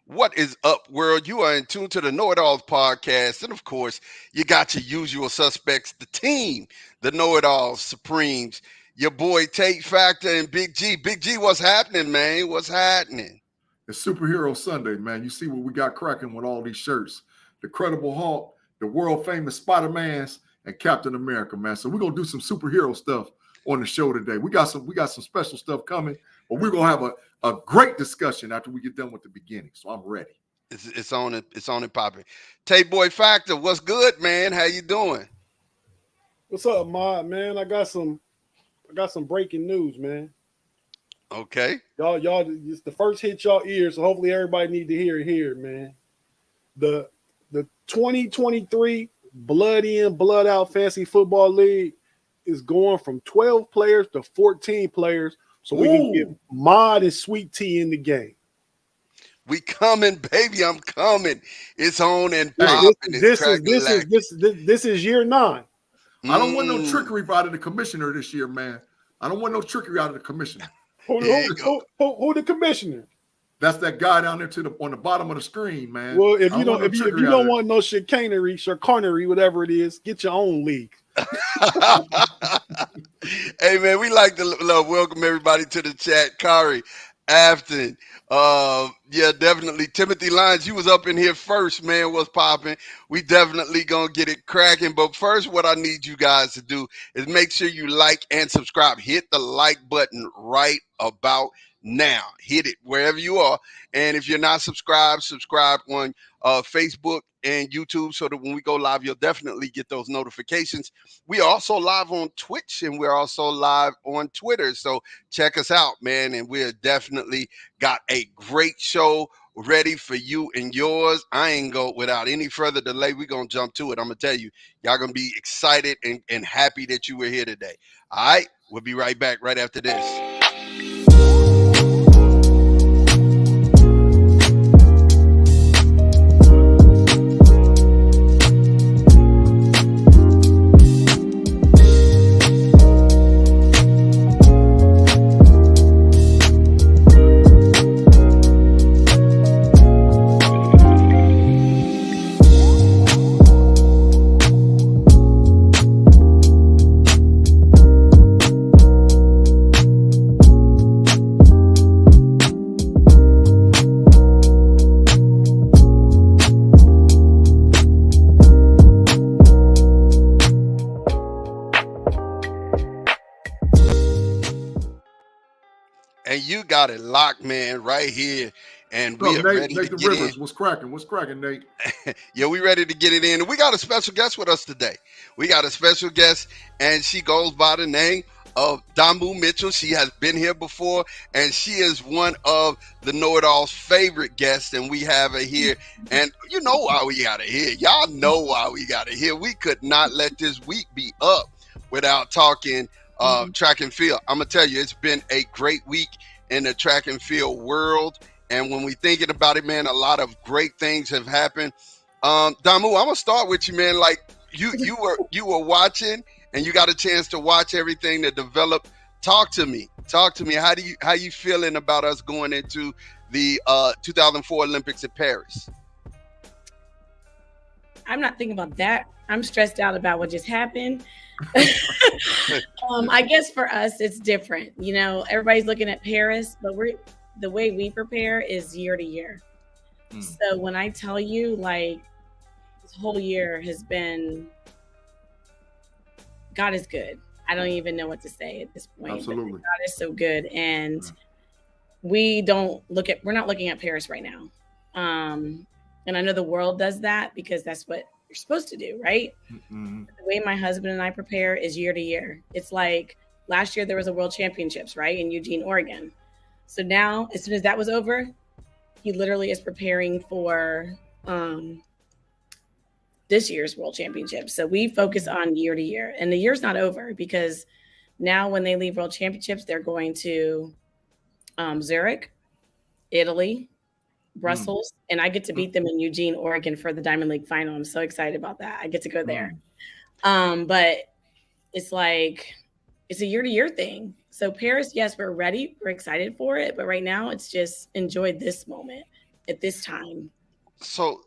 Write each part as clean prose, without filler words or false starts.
What is up, world? You are in tune to the KnoitAllZ podcast. And of course, you got your usual suspects, the team, the KnoitAllZ Supremes, your boy Tate Factor and Big G. Big G, what's happening, man? What's happening? It's Superhero Sunday, man. You see what we got cracking with all these shirts. The Credible Hulk, the world famous Spider-Mans, and Captain America, man. So we're gonna do some superhero stuff on the show today. We got some special stuff coming, but we're gonna have a great discussion after we get done with the beginning. So I'm ready. It's on it. It's on and popping. Tate Boy Factor, what's good, man? How you doing? What's up, Mod, man? I got some breaking news, man. Okay. Y'all, it's the first hit y'all ears, so hopefully everybody need to hear it here, man. The 2023 Blood In, Blood Out Fantasy Football League is going from 12 players to 14 players, so we can get Mod and Sweet Tea in the game. We coming, baby. I'm coming. It's on and This popping. this is year 9. I don't want no trickery out of the commissioner this year, man. I don't want no trickery out of the commissioner. Who the commissioner? That's that guy down there on the bottom of the screen, man. Well, if you don't want no chicanery, whatever it is, get your own league. Hey, man, we like to welcome everybody to the chat. Kari, Afton, yeah, definitely. Timothy Lyons, you was up in here first, man. What's popping? We definitely gonna get it cracking. But first, what I need you guys to do is make sure you like and subscribe. Hit the like button right about now. Hit it wherever you are. And if you're not subscribed, subscribe on Facebook and YouTube so that when we go live, you'll definitely get those notifications. We are also live on Twitch and we're also live on Twitter. So check us out, man. And we're definitely got a great show ready for you and yours. I ain't go without any further delay. We're going to jump to it. I'm going to tell you, y'all going to be excited and happy that you were here today. All right. We'll be right back right after this. And you got it locked, man, right here. And we are ready to get in. What's cracking? What's cracking, Nate? Yeah, we ready to get it in. And we got a special guest with us today. We got a special guest, and she goes by the name of Damu Mitchell. She has been here before, and she is one of the KnoitAllZ favorite guests, and we have her here. And you know why we got her here. Y'all know why we got her here. We could not let this week be up without talking track and field. I'm going to tell you, it's been a great week in the track and field world. And when we thinking about it, man, a lot of great things have happened. Damu, I'm gonna start with you, man. Like you were watching, and you got a chance to watch everything that developed. Talk to me. How you feeling about us going into the 2004 Olympics at Paris? I'm not thinking about that. I'm stressed out about what just happened. I guess for us, it's different. You know, everybody's looking at Paris, but the way we prepare is year to year. So when I tell you, like, this whole year has been, God is good. I don't even know what to say at this point. Absolutely. God is so good. And we're not looking at Paris right now. And I know the world does that because that's what you're supposed to do, right? Mm-hmm. The way my husband and I prepare is year to year. It's like last year there was a World Championships, right, in Eugene, Oregon. So now, as soon as that was over, he literally is preparing for this year's World Championship. So we focus on year to year. And the year's not over because now when they leave World Championships, they're going to Zurich, Italy, Brussels, and I get to beat them in Eugene, Oregon for the Diamond League final. I'm so excited about that. I get to go there. But it's like, it's a year-to-year thing. So Paris, yes, we're ready. We're excited for it. But right now, it's just enjoy this moment. at this time. So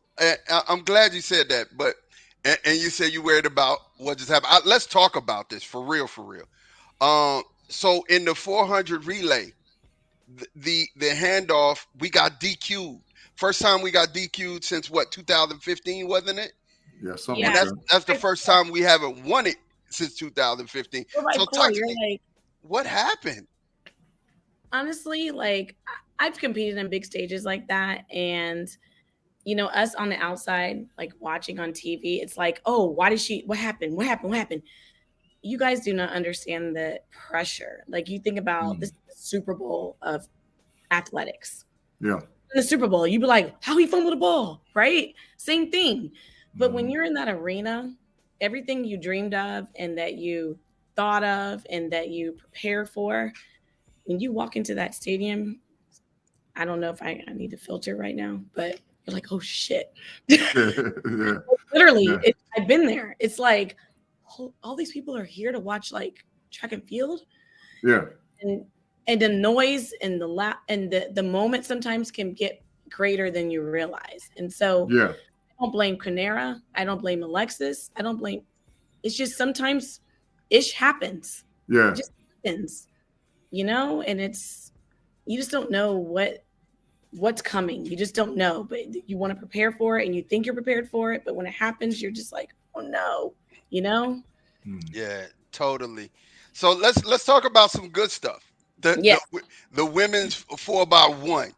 I'm glad you said that, but and you said you worried about what just happened. Let's talk about this for real, for real. So in the 400 relay, the handoff, we got DQ'd. First time we got DQ'd since what, 2015, wasn't it? Yeah, something And like Yeah. that. that's the first time we haven't won it since 2015. You're right, So Corey. talk to You're me, like, what happened? honestly, like I've competed in big stages like that, and you know, us on the outside, like watching on TV, it's like, oh, why did she? What happened? What happened? What happened? You guys do not understand the pressure. Like you think about this is the Super Bowl of athletics. Yeah. In the Super Bowl, you'd be like, how he fumbled the ball, right? Same thing. But when you're in that arena, everything you dreamed of and that you thought of and that you prepared for, when you walk into that stadium, I don't know if I need to filter right now, but you're like, oh shit. Yeah. Literally, Yeah. I've been there. It's like all these people are here to watch like track and field, Yeah. and the noise and the moment sometimes can get greater than you realize. And so Yeah. I don't blame Canara. I don't blame Alexis. I don't blame. It's just sometimes ish happens. Yeah. It just happens, you know, and it's you just don't know what's coming. You just don't know, but you want to prepare for it and you think you're prepared for it, but when it happens, you're just like, oh no, you know? Yeah, totally. So let's talk about some good stuff. Yeah. The women's 4x1.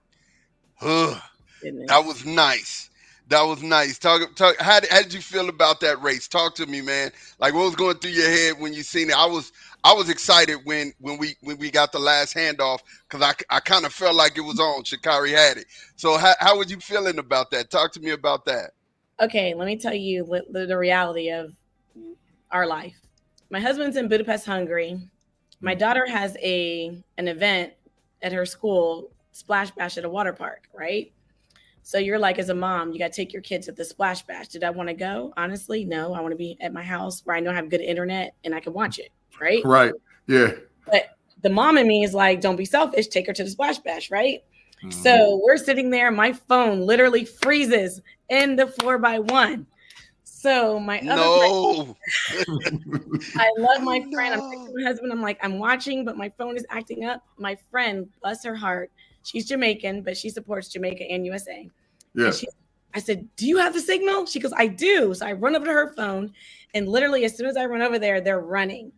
Ugh, Goodness. that was nice. That was nice. Talk. How did you feel about that race? Talk to me, man. Like what was going through your head when you seen it? I was excited when we got the last handoff because I kind of felt like it was on. Sha'Carri had it. So how were you feeling about that? Talk to me about that. Okay, let me tell you the reality of our life. My husband's in Budapest, Hungary. My daughter has an event at her school, Splash Bash at a water park, right? So you're like, as a mom, you got to take your kids at the Splash Bash. Did I want to go? Honestly, no. I want to be at my house where I know I have good internet and I can watch it, right? Right. Yeah. But the mom in me is like, don't be selfish. Take her to the Splash Bash, right? So we're sitting there. My phone literally freezes in the 4x1. So my other friend, I love my friend. I'm texting my husband. I'm like, I'm watching, but my phone is acting up. My friend, bless her heart, she's Jamaican, but she supports Jamaica and USA. Yeah. And I said, do you have the signal? She goes, I do. So I run over to her phone, and literally as soon as I run over there, they're running.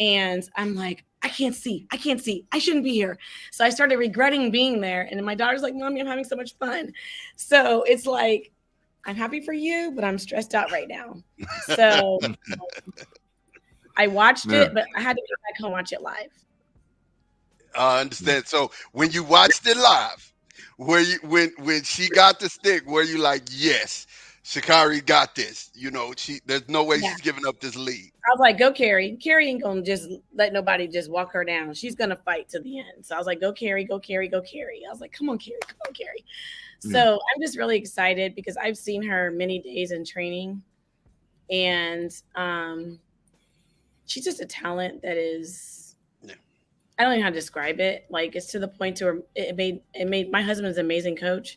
And I'm like, I can't see. I shouldn't be here. So I started regretting being there. And my daughter's like, Mommy, I'm having so much fun. So it's like, I'm happy for you, but I'm stressed out right now. So I watched it, but I had to get back home and watch it live. I understand. So when you watched it live, when she got the stick, were you like, yes, Sha'Carri got this? You know, there's no way she's giving up this lead. I was like, go Carrie. Carrie ain't gonna just let nobody just walk her down. She's gonna fight to the end. So I was like, go Carrie, go Carrie, go Carrie. I was like, come on, Carrie. So I'm just really excited because I've seen her many days in training, and she's just a talent that is, I don't know how to describe it. Like it's to the point to where it made my husband's an amazing coach,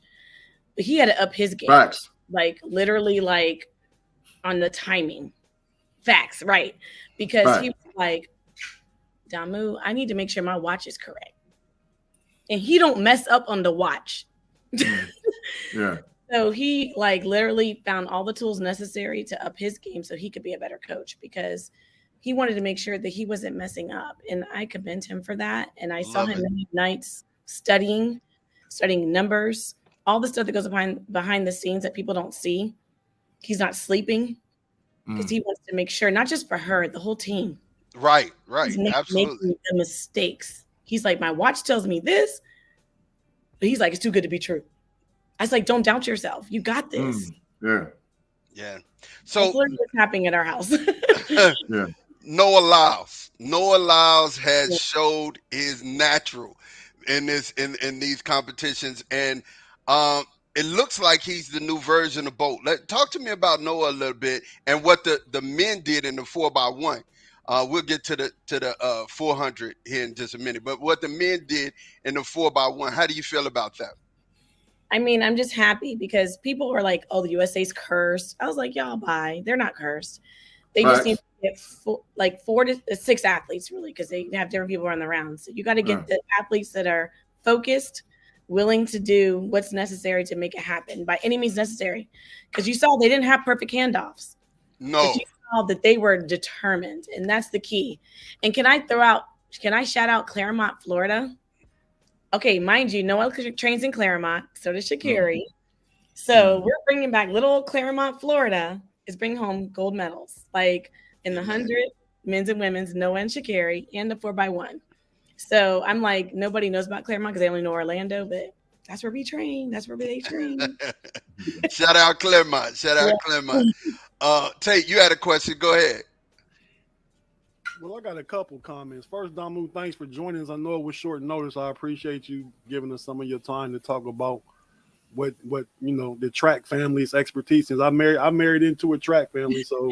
but he had to up his game. Facts. Like literally like on the timing. Facts, right. Because he was like, Damu, I need to make sure my watch is correct. And he don't mess up on the watch. Yeah. So he like literally found all the tools necessary to up his game so he could be a better coach because he wanted to make sure that he wasn't messing up. And I commend him for that. And I saw him many nights studying numbers, all the stuff that goes behind the scenes that people don't see. He's not sleeping because he wants to make sure, not just for her, the whole team. Right. He's Absolutely. making the mistakes. He's like, my watch tells me this, but he's like, it's too good to be true. I was like, don't doubt yourself. You got this. Yeah. So that's literally what's happening at our house. Yeah. KnoitAllZ has showed his natural in these competitions, and it looks like he's the new version of Bolt. Talk to me about Noah a little bit and what the men did in the 4x1. We'll get to the 400 here in just a minute, but what the men did in the 4x1, how do you feel about that? I mean, I'm just happy because people were like, "Oh, the USA's cursed." I was like, "Y'all, bye. They're not cursed. They just need to get 4 to 6 athletes, really, because they have different people on the round. So you got to get the athletes that are focused, willing to do what's necessary to make it happen by any means necessary. Because you saw they didn't have perfect handoffs. No. But you saw that they were determined, and that's the key. And can I shout out Claremont, Florida? Okay, mind you, Noah trains in Claremont, so does Sha'Carri. So we're bringing back little old Claremont, Florida, is bringing home gold medals, like in the 100 men's and women's, Noah and Sha'Carri, and the 4x1. So I'm like, nobody knows about Claremont because they only know Orlando, but that's where we train. That's where they train. Shout out Claremont. Shout out Claremont. Tate, you had a question. Go ahead. Well, I got a couple comments. First, Damu, thanks for joining us. I know it was short notice. I appreciate you giving us some of your time to talk about what the track family's expertise is. I married into a track family, so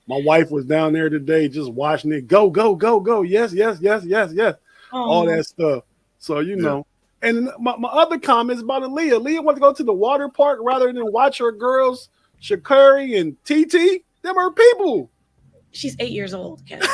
my wife was down there today just watching it go, go, go, go. Yes, yes, yes, yes, yes. All that stuff. So know. And my other comment is about Aaliyah. Aaliyah wants to go to the water park rather than watch her girls, Sha'Carri and TT. Them are people. She's 8 years old, Kevin.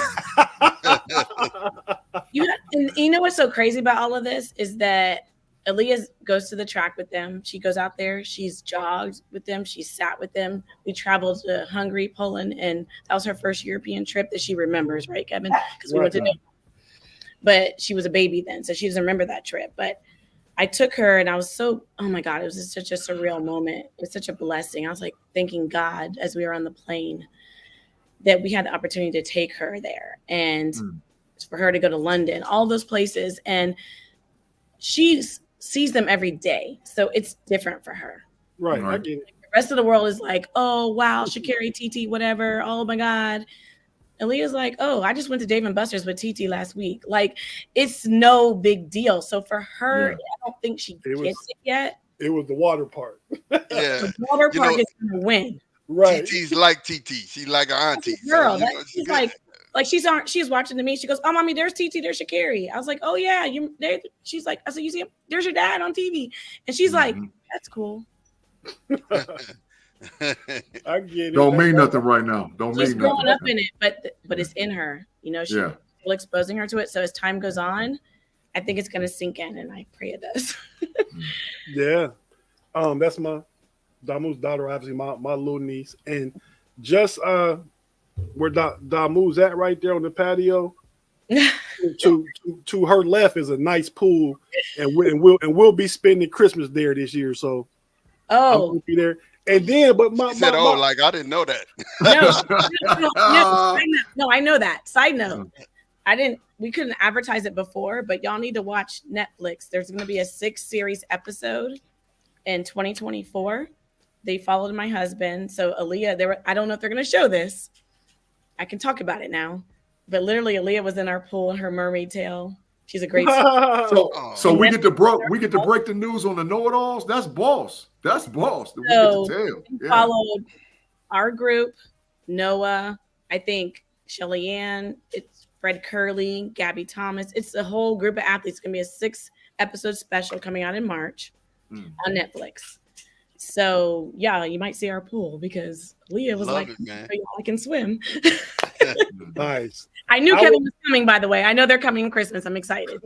You know what's so crazy about all of this is that Aaliyah goes to the track with them. She goes out there. She's jogged with them. She sat with them. We traveled to Hungary, Poland, and that was her first European trip that she remembers, right, Kevin? Because we went to but she was a baby then, so she doesn't remember that trip. But I took her, and I was oh my God, it was just such a surreal moment. It was such a blessing. I was like thanking God as we were on the plane that we had the opportunity to take her there and for her to go to London, all those places. And she sees them every day. So it's different for her. Right. The rest of the world is like, oh, wow, Sha'Carri, TT, whatever. Oh, my God. Aaliyah's like, oh, I just went to Dave & Buster's with TT last week. Like, it's no big deal. So for her, I don't think she gets it yet. It was the water park. The water park is going to win. Right. TT's like TT. She's like her auntie. Girl, she's like she's watching me. She goes, "Oh, mommy, there's TT, there's Sha'Carri." I was like, "Oh yeah, you there?" She's like, "I said, you see him? There's your dad on TV," and she's like, "That's cool." I get it. Don't mean nothing right now. Don't mean nothing. Growing up in it, but it's in her. She's exposing her to it. So as time goes on, I think it's gonna sink in, and I pray it does. Yeah, that's my Damu's daughter, obviously my little niece, and just where Damu's at right there on the patio, to her left is a nice pool, and we'll be spending Christmas there this year. So I'll be there. And then, but my said, like I didn't know that. No, I know that. Side note, we couldn't advertise it before, but y'all need to watch Netflix. There's going to be a 6-series episode in 2024. They followed my husband. So Aaliyah, I don't know if they're going to show this. I can talk about it now. But literally, Aaliyah was in our pool in her mermaid tail. She's a great. So we get to break the news on the KnoitAllZ. That's boss. That's boss. So we followed our group, Noah, I think Shelly Ann, it's Fred Curley, Gabby Thomas. It's a whole group of athletes. It's going to be a 6-episode special coming out in March on Netflix. So yeah, you might see our pool because Leah was like, I can swim. Nice. I knew Kevin was coming, by the way. I know they're coming on Christmas. I'm excited.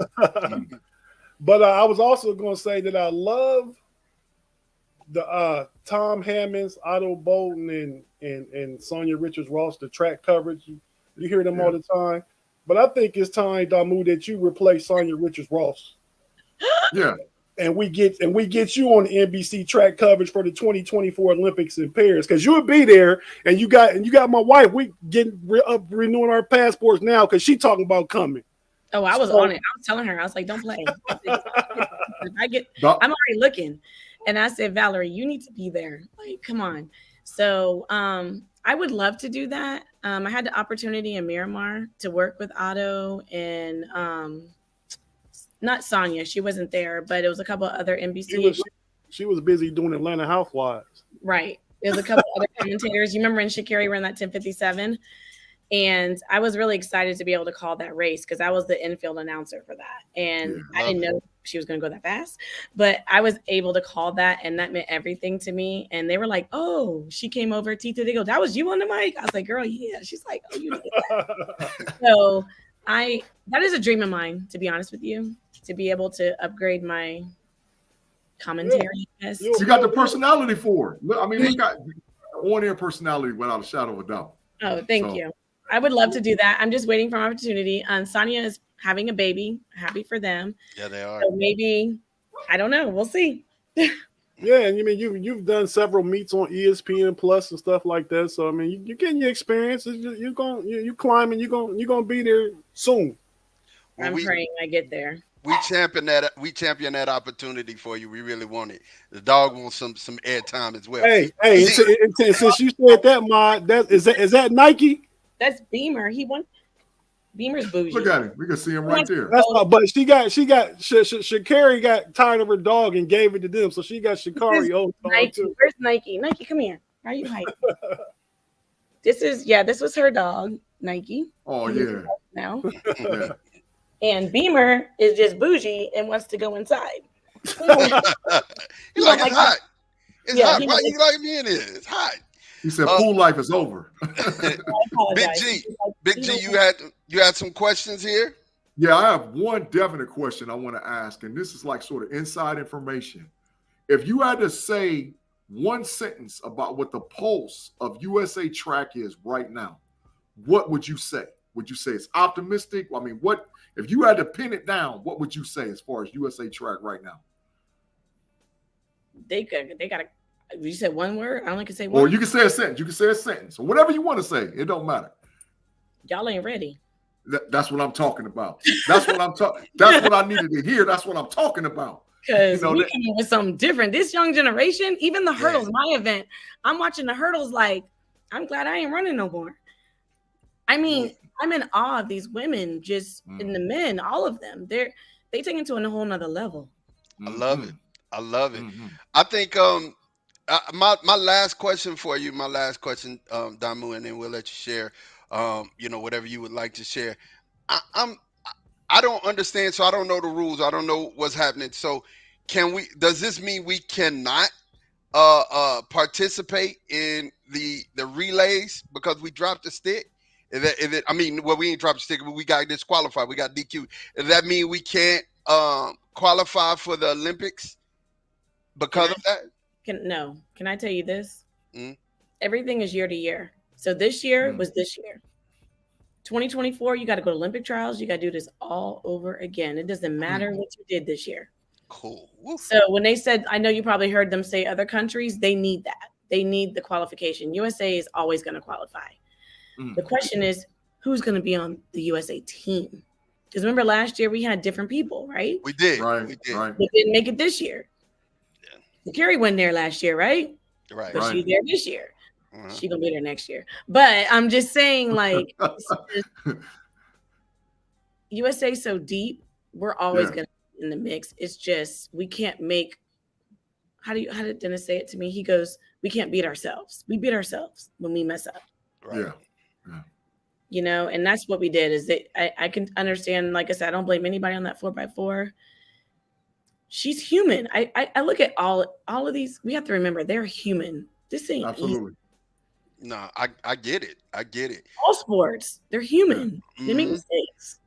But I was also going to say that I love the Tom Hammonds, Otto Bolton, and Sonia Richards-Ross, the track coverage. You hear them all the time. But I think it's time, Damu, that you replace Sonia Richards-Ross. Yeah. And we get you on the NBC track coverage for the 2024 Olympics in Paris, because you would be there, and you got my wife. We renewing our passports now because she talking about coming. Oh, I was on it. I was telling her, I was like, don't play. I'm already looking, and I said, Valerie, you need to be there. Like, come on. So I would love to do that. I had the opportunity in Miramar to work with Otto and not Sonia, she wasn't there, but it was a couple of other NBC. She was busy doing Atlanta Housewives. Right. There was a couple other commentators. You remember in Sha'Carri ran that 10:57? And I was really excited to be able to call that race because I was the infield announcer for that. And I didn't know she was going to go that fast, but I was able to call that, and that meant everything to me. And they were like, "Oh, she came over, Tita." They go, "That was you on the mic?" I was like, "Girl, yeah." She's like, "Oh, you did that." So that is a dream of mine, to be honest with you, to be able to upgrade my commentary. Yes. You got the personality for it. I mean, you got on-air personality without a shadow of a doubt. Oh, thank you. I would love to do that. I'm just waiting for an opportunity. Sonia is having a baby. Happy for them. Yeah, they are. So maybe, I don't know. We'll see. Yeah, and you mean you've done several meets on ESPN Plus and stuff like that. So I mean, you're getting your experience. You're climbing. You're gonna be there soon. I'm praying I get there. We champion that opportunity for you. We really want it. The dog wants some air time as well. Hey, since you said that, Mod, is that Nike? That's Beamer. He won. Beamer's bougie. Look at him. We can see him right there. But Sha'Carri got tired of her dog and gave it to them, so she got Sha'Carri old dog Nike. too. Where's Nike? Nike, come here. Why are you hiding? This was her dog, Nike. Oh yeah. Now. Yeah. And Beamer is just bougie and wants to go inside. He's like, it's hot. It's hot. Why you like me in here? It's hot. He said, "Pool life is over." Big G, you had some questions here? Yeah, I have one definite question I want to ask, and this is like sort of inside information. If you had to say one sentence about what the pulse of USA track is right now, what would you say? Would you say it's optimistic? I mean, what if you had to pin it down? What would you say as far as USA track right now? They got to. You said one word. I only can say one. Or you can say a sentence. You can say a sentence or whatever you want to say. It don't matter. Y'all ain't ready. That's what I'm talking about. That's what I'm talking. That's what I needed to hear. That's what I'm talking about. Because we came with something different. This young generation, even the hurdles, my event, I'm watching the hurdles like, I'm glad I ain't running no more. I mean, I'm in awe of these women, just in the men, all of them. They take it to a whole nother level. I love it. I love it. I think my last question for you, Damu, and then we'll let you share, whatever you would like to share. I don't understand, so I don't know the rules. I don't know what's happening. So does this mean we cannot participate in the relays because we dropped the stick? We ain't dropped the stick, but we got disqualified. We got DQ. Does that mean we can't qualify for the Olympics because of that? Can I tell you this? Everything is year to year. So this year was this year. 2024, you got to go to Olympic trials. You got to do this all over again. It doesn't matter what you did this year. Cool. So when they said, I know you probably heard them say other countries, they need that. They need the qualification. USA is always going to qualify. The question is, who's going to be on the USA team? Because remember last year we had different people, right? We did. Right. We did. Right. They didn't make it this year. Carrie went there last year, right? Right. But she's there this year. She's gonna be there next year. But I'm just saying, like, USA so deep, we're always gonna be in the mix. It's just we can't make. How did Dennis say it to me? He goes, "We can't beat ourselves. We beat ourselves when we mess up." Right. Yeah. And that's what we did. Is that I can understand. Like I said, I don't blame anybody on that 4x4. She's human. I look at all of these. We have to remember they're human. This ain't Absolutely. easy. No, I get it. I get it. All sports, they're human. They make mistakes.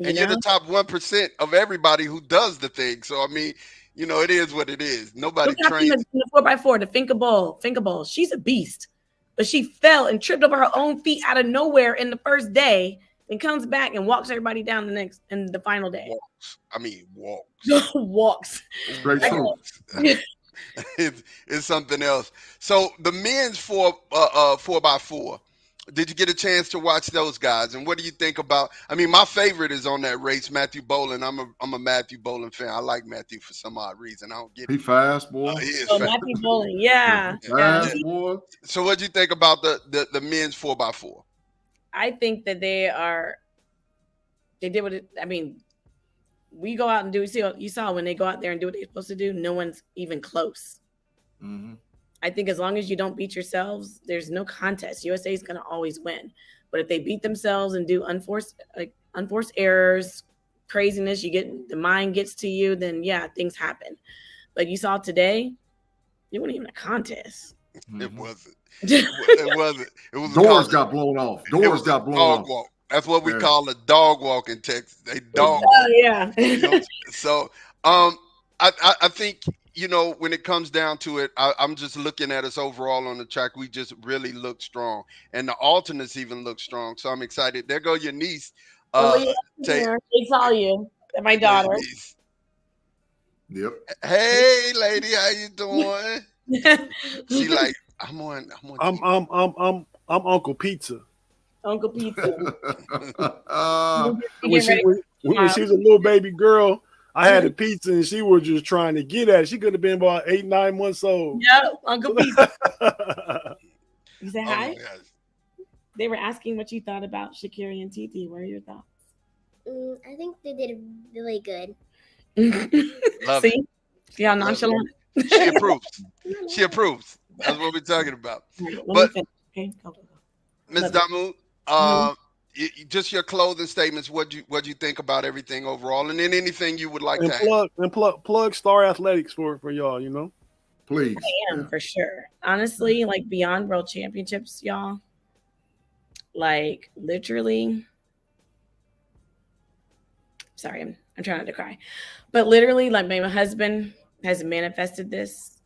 You're the top 1% of everybody who does the thing. So I mean, it is what it is. Nobody trains. The 4x4, the Finca Ball. She's a beast, but she fell and tripped over her own feet out of nowhere in the first day, and comes back and walks everybody down in the final day. Walks. Walks. Straight through. It's something else. So the men's 4x4, did you get a chance to watch those guys? And what do you think about? I mean, my favorite is on that race, Matthew Boland. I'm a Matthew Boland fan. I like Matthew for some odd reason. I don't get it. He fast, boy. He is fast. Matthew Boland, yeah. Fast, boy. So what do you think about the men's 4x4? I think that they did what we go out and do. You saw when they go out there and do what they're supposed to do, no one's even close. I think as long as you don't beat yourselves, there's no contest. USA is going to always win. But if they beat themselves and do unforced errors, craziness, the mind gets to you, then yeah, things happen. Like you saw today, it wasn't even a contest. It wasn't. Yeah, It wasn't. It was Doors called. got blown off. It Doors was a got blown dog off. walk. That's what we Yeah. call a dog walk in Texas. A dog walk. You know, so I think, you know, when it comes down to it, I'm just looking at us overall on the track. We just really look strong, and the alternates even look strong. So I'm excited. There go your niece. Tate, they saw you. My there your daughter. niece. Yep. Hey, lady, how you doing? She like, I'm on. I'm Uncle Pizza. Uncle Pizza. When she was a little baby girl, I had a pizza and she was just trying to get at it. She could have been about 8-9 months old. Yep, Uncle Pizza. You said Oh hi? my gosh. They were asking what you thought about Sha'Carri and Tate. What are your thoughts? I think they did really good. Love See? See how nonchalant? She approves. She approves. That's what we're talking about. But Okay, go. Ms. Love Damu, Mhm. just your clothing statements. What you think about everything overall, and then anything you would like And to add. plug Star Athletics for y'all, you know. Please. I am for sure. Honestly, like beyond world championships, y'all. Like literally. Sorry, I'm trying not to cry, but literally, like my husband has manifested this.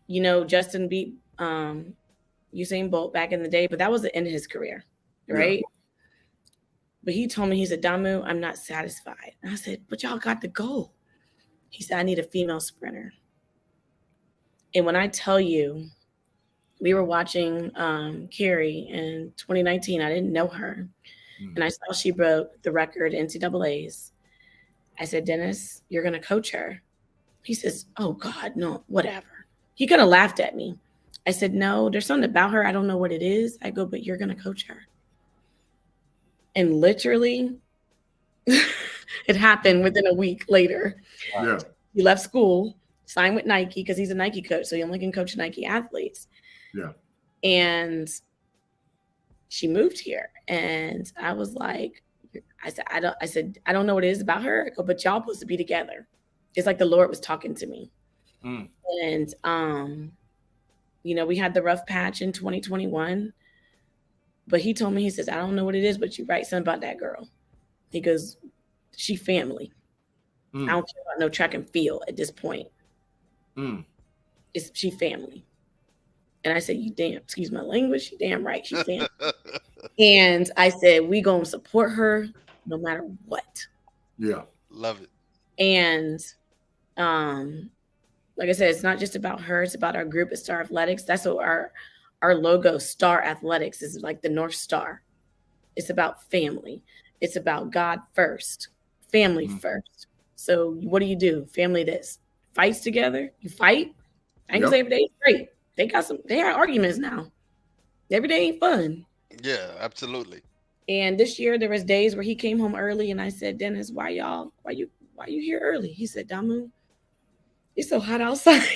You know, Justin beat Usain Bolt back in the day, but that was the end of his career, right? Yeah. But he told me, he said, Damu, I'm not satisfied. And I said, but y'all got the goal. He said, I need a female sprinter. And when I tell you, we were watching Carrie in 2019. I didn't know her. And I saw she broke the record NCAAs. I said, Dennis, you're going to coach her. He says, oh, God, no, whatever. He kind of laughed at me. I said, no, there's something about her. I don't know what it is. I go, but you're going to coach her. And literally, it happened within a week later. Yeah. He left school, signed with Nike because he's a Nike coach. So he only can coach Nike athletes. Yeah. And she moved here. And I was like, I said, I don't know what it is about her. I go, but y'all supposed to be together. It's like the Lord was talking to me. And, you know, we had the rough patch in 2021. But he told me, he says, I don't know what it is, but you write something about that girl. He goes, she family. I don't care about no track and field at this point. She family. And I said, you damn, excuse my language, you damn right, she family. And I said, we gonna support her no matter what. Yeah. Love it. And like I said, it's not just about her, it's about our group at Star Athletics. That's what our logo, Star Athletics, is like the North Star. It's about family. It's about God first, family first. So what do? Family that fights together. You fight. I ain't gonna say every day is great. They have arguments now. Every day ain't fun. Yeah, absolutely. And this year there was days where he came home early and I said, Dennis, why you here early? He said, Damu, it's so hot outside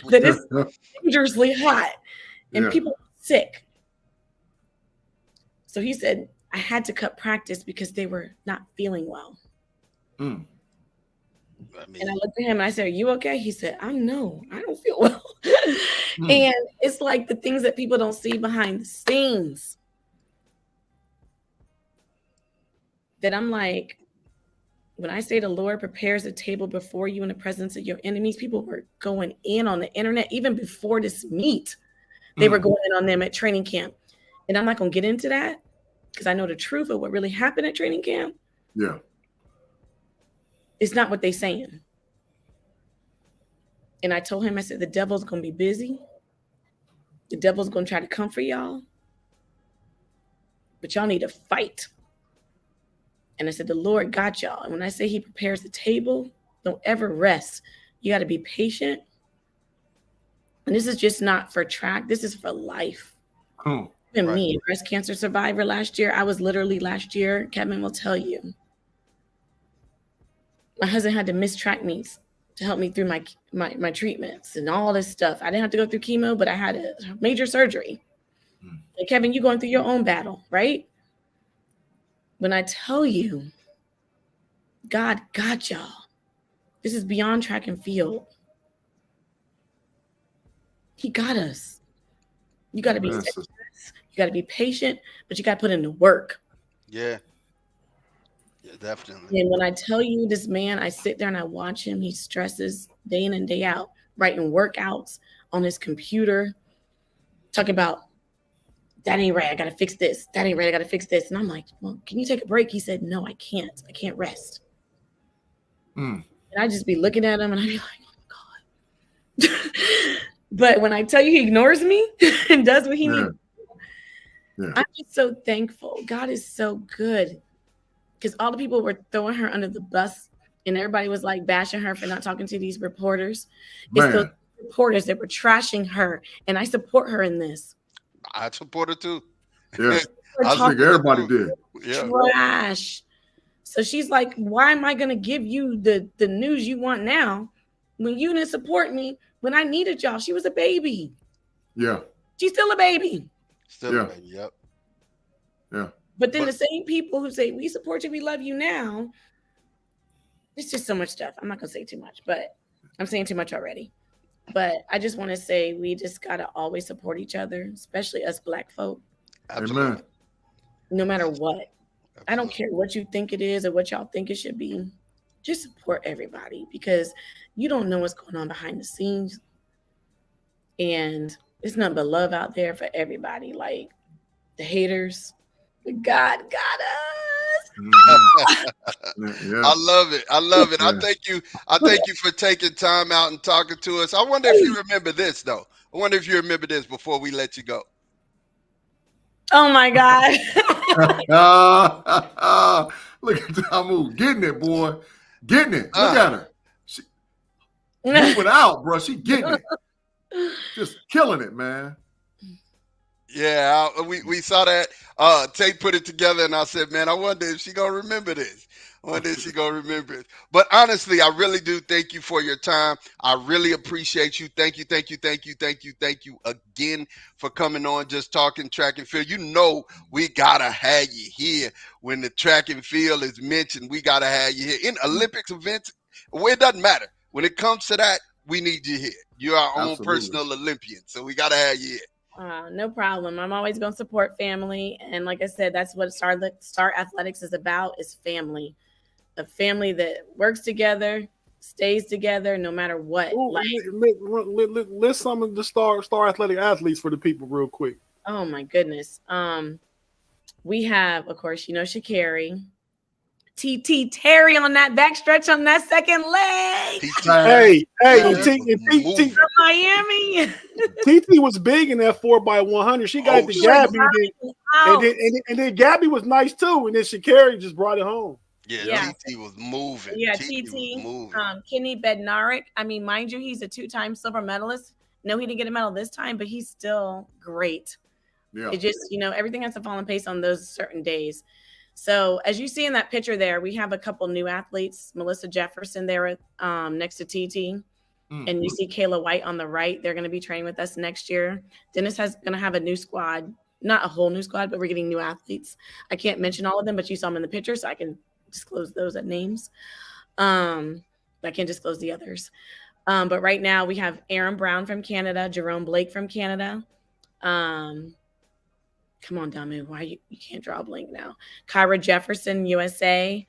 that it's dangerously hot and people are sick. So he said, I had to cut practice because they were not feeling well. And I looked at him and I said, are you okay? He said, I don't feel well. And it's like the things that people don't see behind the scenes that I'm like, when I say the Lord prepares a table before you in the presence of your enemies, people were going in on the internet even before this meet. They were going in on them at training camp. And I'm not going to get into that because I know the truth of what really happened at training camp. Yeah. It's not what they're saying. And I told him, I said, the devil's going to be busy. The devil's going to try to come for y'all. But y'all need to fight. And I said, the Lord got y'all. And when I say he prepares the table, don't ever rest. You got to be patient. And this is just not for track. This is for life. Even me, a breast cancer survivor last year. I was literally last year, Kevin will tell you. My husband had to miss track meets to help me through my treatments and all this stuff. I didn't have to go through chemo, but I had a major surgery. Like, Kevin, you going through your own battle, right? When I tell you, God got y'all. This is beyond track and field. He got us. You got to be steadfast. You got to be patient, but you got to put in the work. Yeah. Yeah, definitely. And when I tell you this man, I sit there and I watch him. He stresses day in and day out, writing workouts on his computer, talking about, that ain't right. I got to fix this. That ain't right. I got to fix this. And I'm like, well, can you take a break? He said, no, I can't. I can't rest. And I just be looking at him and I'd be like, oh my God. But when I tell you he ignores me and does what he needs, I'm just so thankful. God is so good. Because all the people were throwing her under the bus and everybody was like bashing her for not talking to these reporters. It's those reporters that were trashing her. And I support her in this. I support her too. Yeah. I think everybody did. Yeah. Trash. So she's like, why am I going to give you the news you want now when you didn't support me when I needed y'all? She was a baby. Yeah. She's still a baby. Still a baby. Yep. Yeah. But then the same people who say, we support you, we love you now. It's just so much stuff. I'm not going to say too much, but I'm saying too much already. But I just want to say we just got to always support each other, especially us Black folk. Absolutely. Amen. No matter what. Absolutely. I don't care what you think it is or what y'all think it should be. Just support everybody because you don't know what's going on behind the scenes. And it's nothing but love out there for everybody. Like the haters. God got us. Yeah. I love it. I love it. I thank you. I thank you for taking time out and talking to us. I wonder if you remember this, though. I wonder if you remember this before we let you go. Oh my God. Look at Damu. Getting it, boy. Getting it. Look at her. She moving out, bro. She getting it. Just killing it, man. Yeah, we saw that. Tate put it together, and I said, man, I wonder if she gonna remember this. I wonder if she gonna remember it. But honestly, I really do thank you for your time. I really appreciate you. Thank you again for coming on, just talking track and field. You know we gotta have you here when the track and field is mentioned. We gotta have you here in Olympics events. Well, it doesn't matter when it comes to that. We need you here. You're our own personal Olympian, so we gotta have you here. No problem. I'm always going to support family. And like I said, that's what Star Athletics is about, is family. A family that works together, stays together, no matter what. List some of the Star Athletic athletes for the people real quick. Oh, my goodness. We have, of course, Sha'Carri. TT Terry on that backstretch on that second leg. T from Miami. TT was big in that 4x100. She got the Gabby, and then Gabby was nice too. And then Sha'Carri just brought it home. Yeah. TT was moving. Yeah, TT. Kenny Bednarik. I mean, mind you, he's a 2-time silver medalist. No, he didn't get a medal this time, but he's still great. Yeah. It just, everything has to fall in place on those certain days. So as you see in that picture there, we have a couple new athletes. Melissa Jefferson there next to TT. And you see Kayla White on the right. They're going to be training with us next year. Dennis is going to have a new squad. Not a whole new squad, but we're getting new athletes. I can't mention all of them, but you saw them in the picture, so I can disclose those at names. I can't disclose the others. But right now we have Aaron Brown from Canada, Jerome Blake from Canada. Come on, Damu. Why you can't draw a blank now? Kyra Jefferson, USA.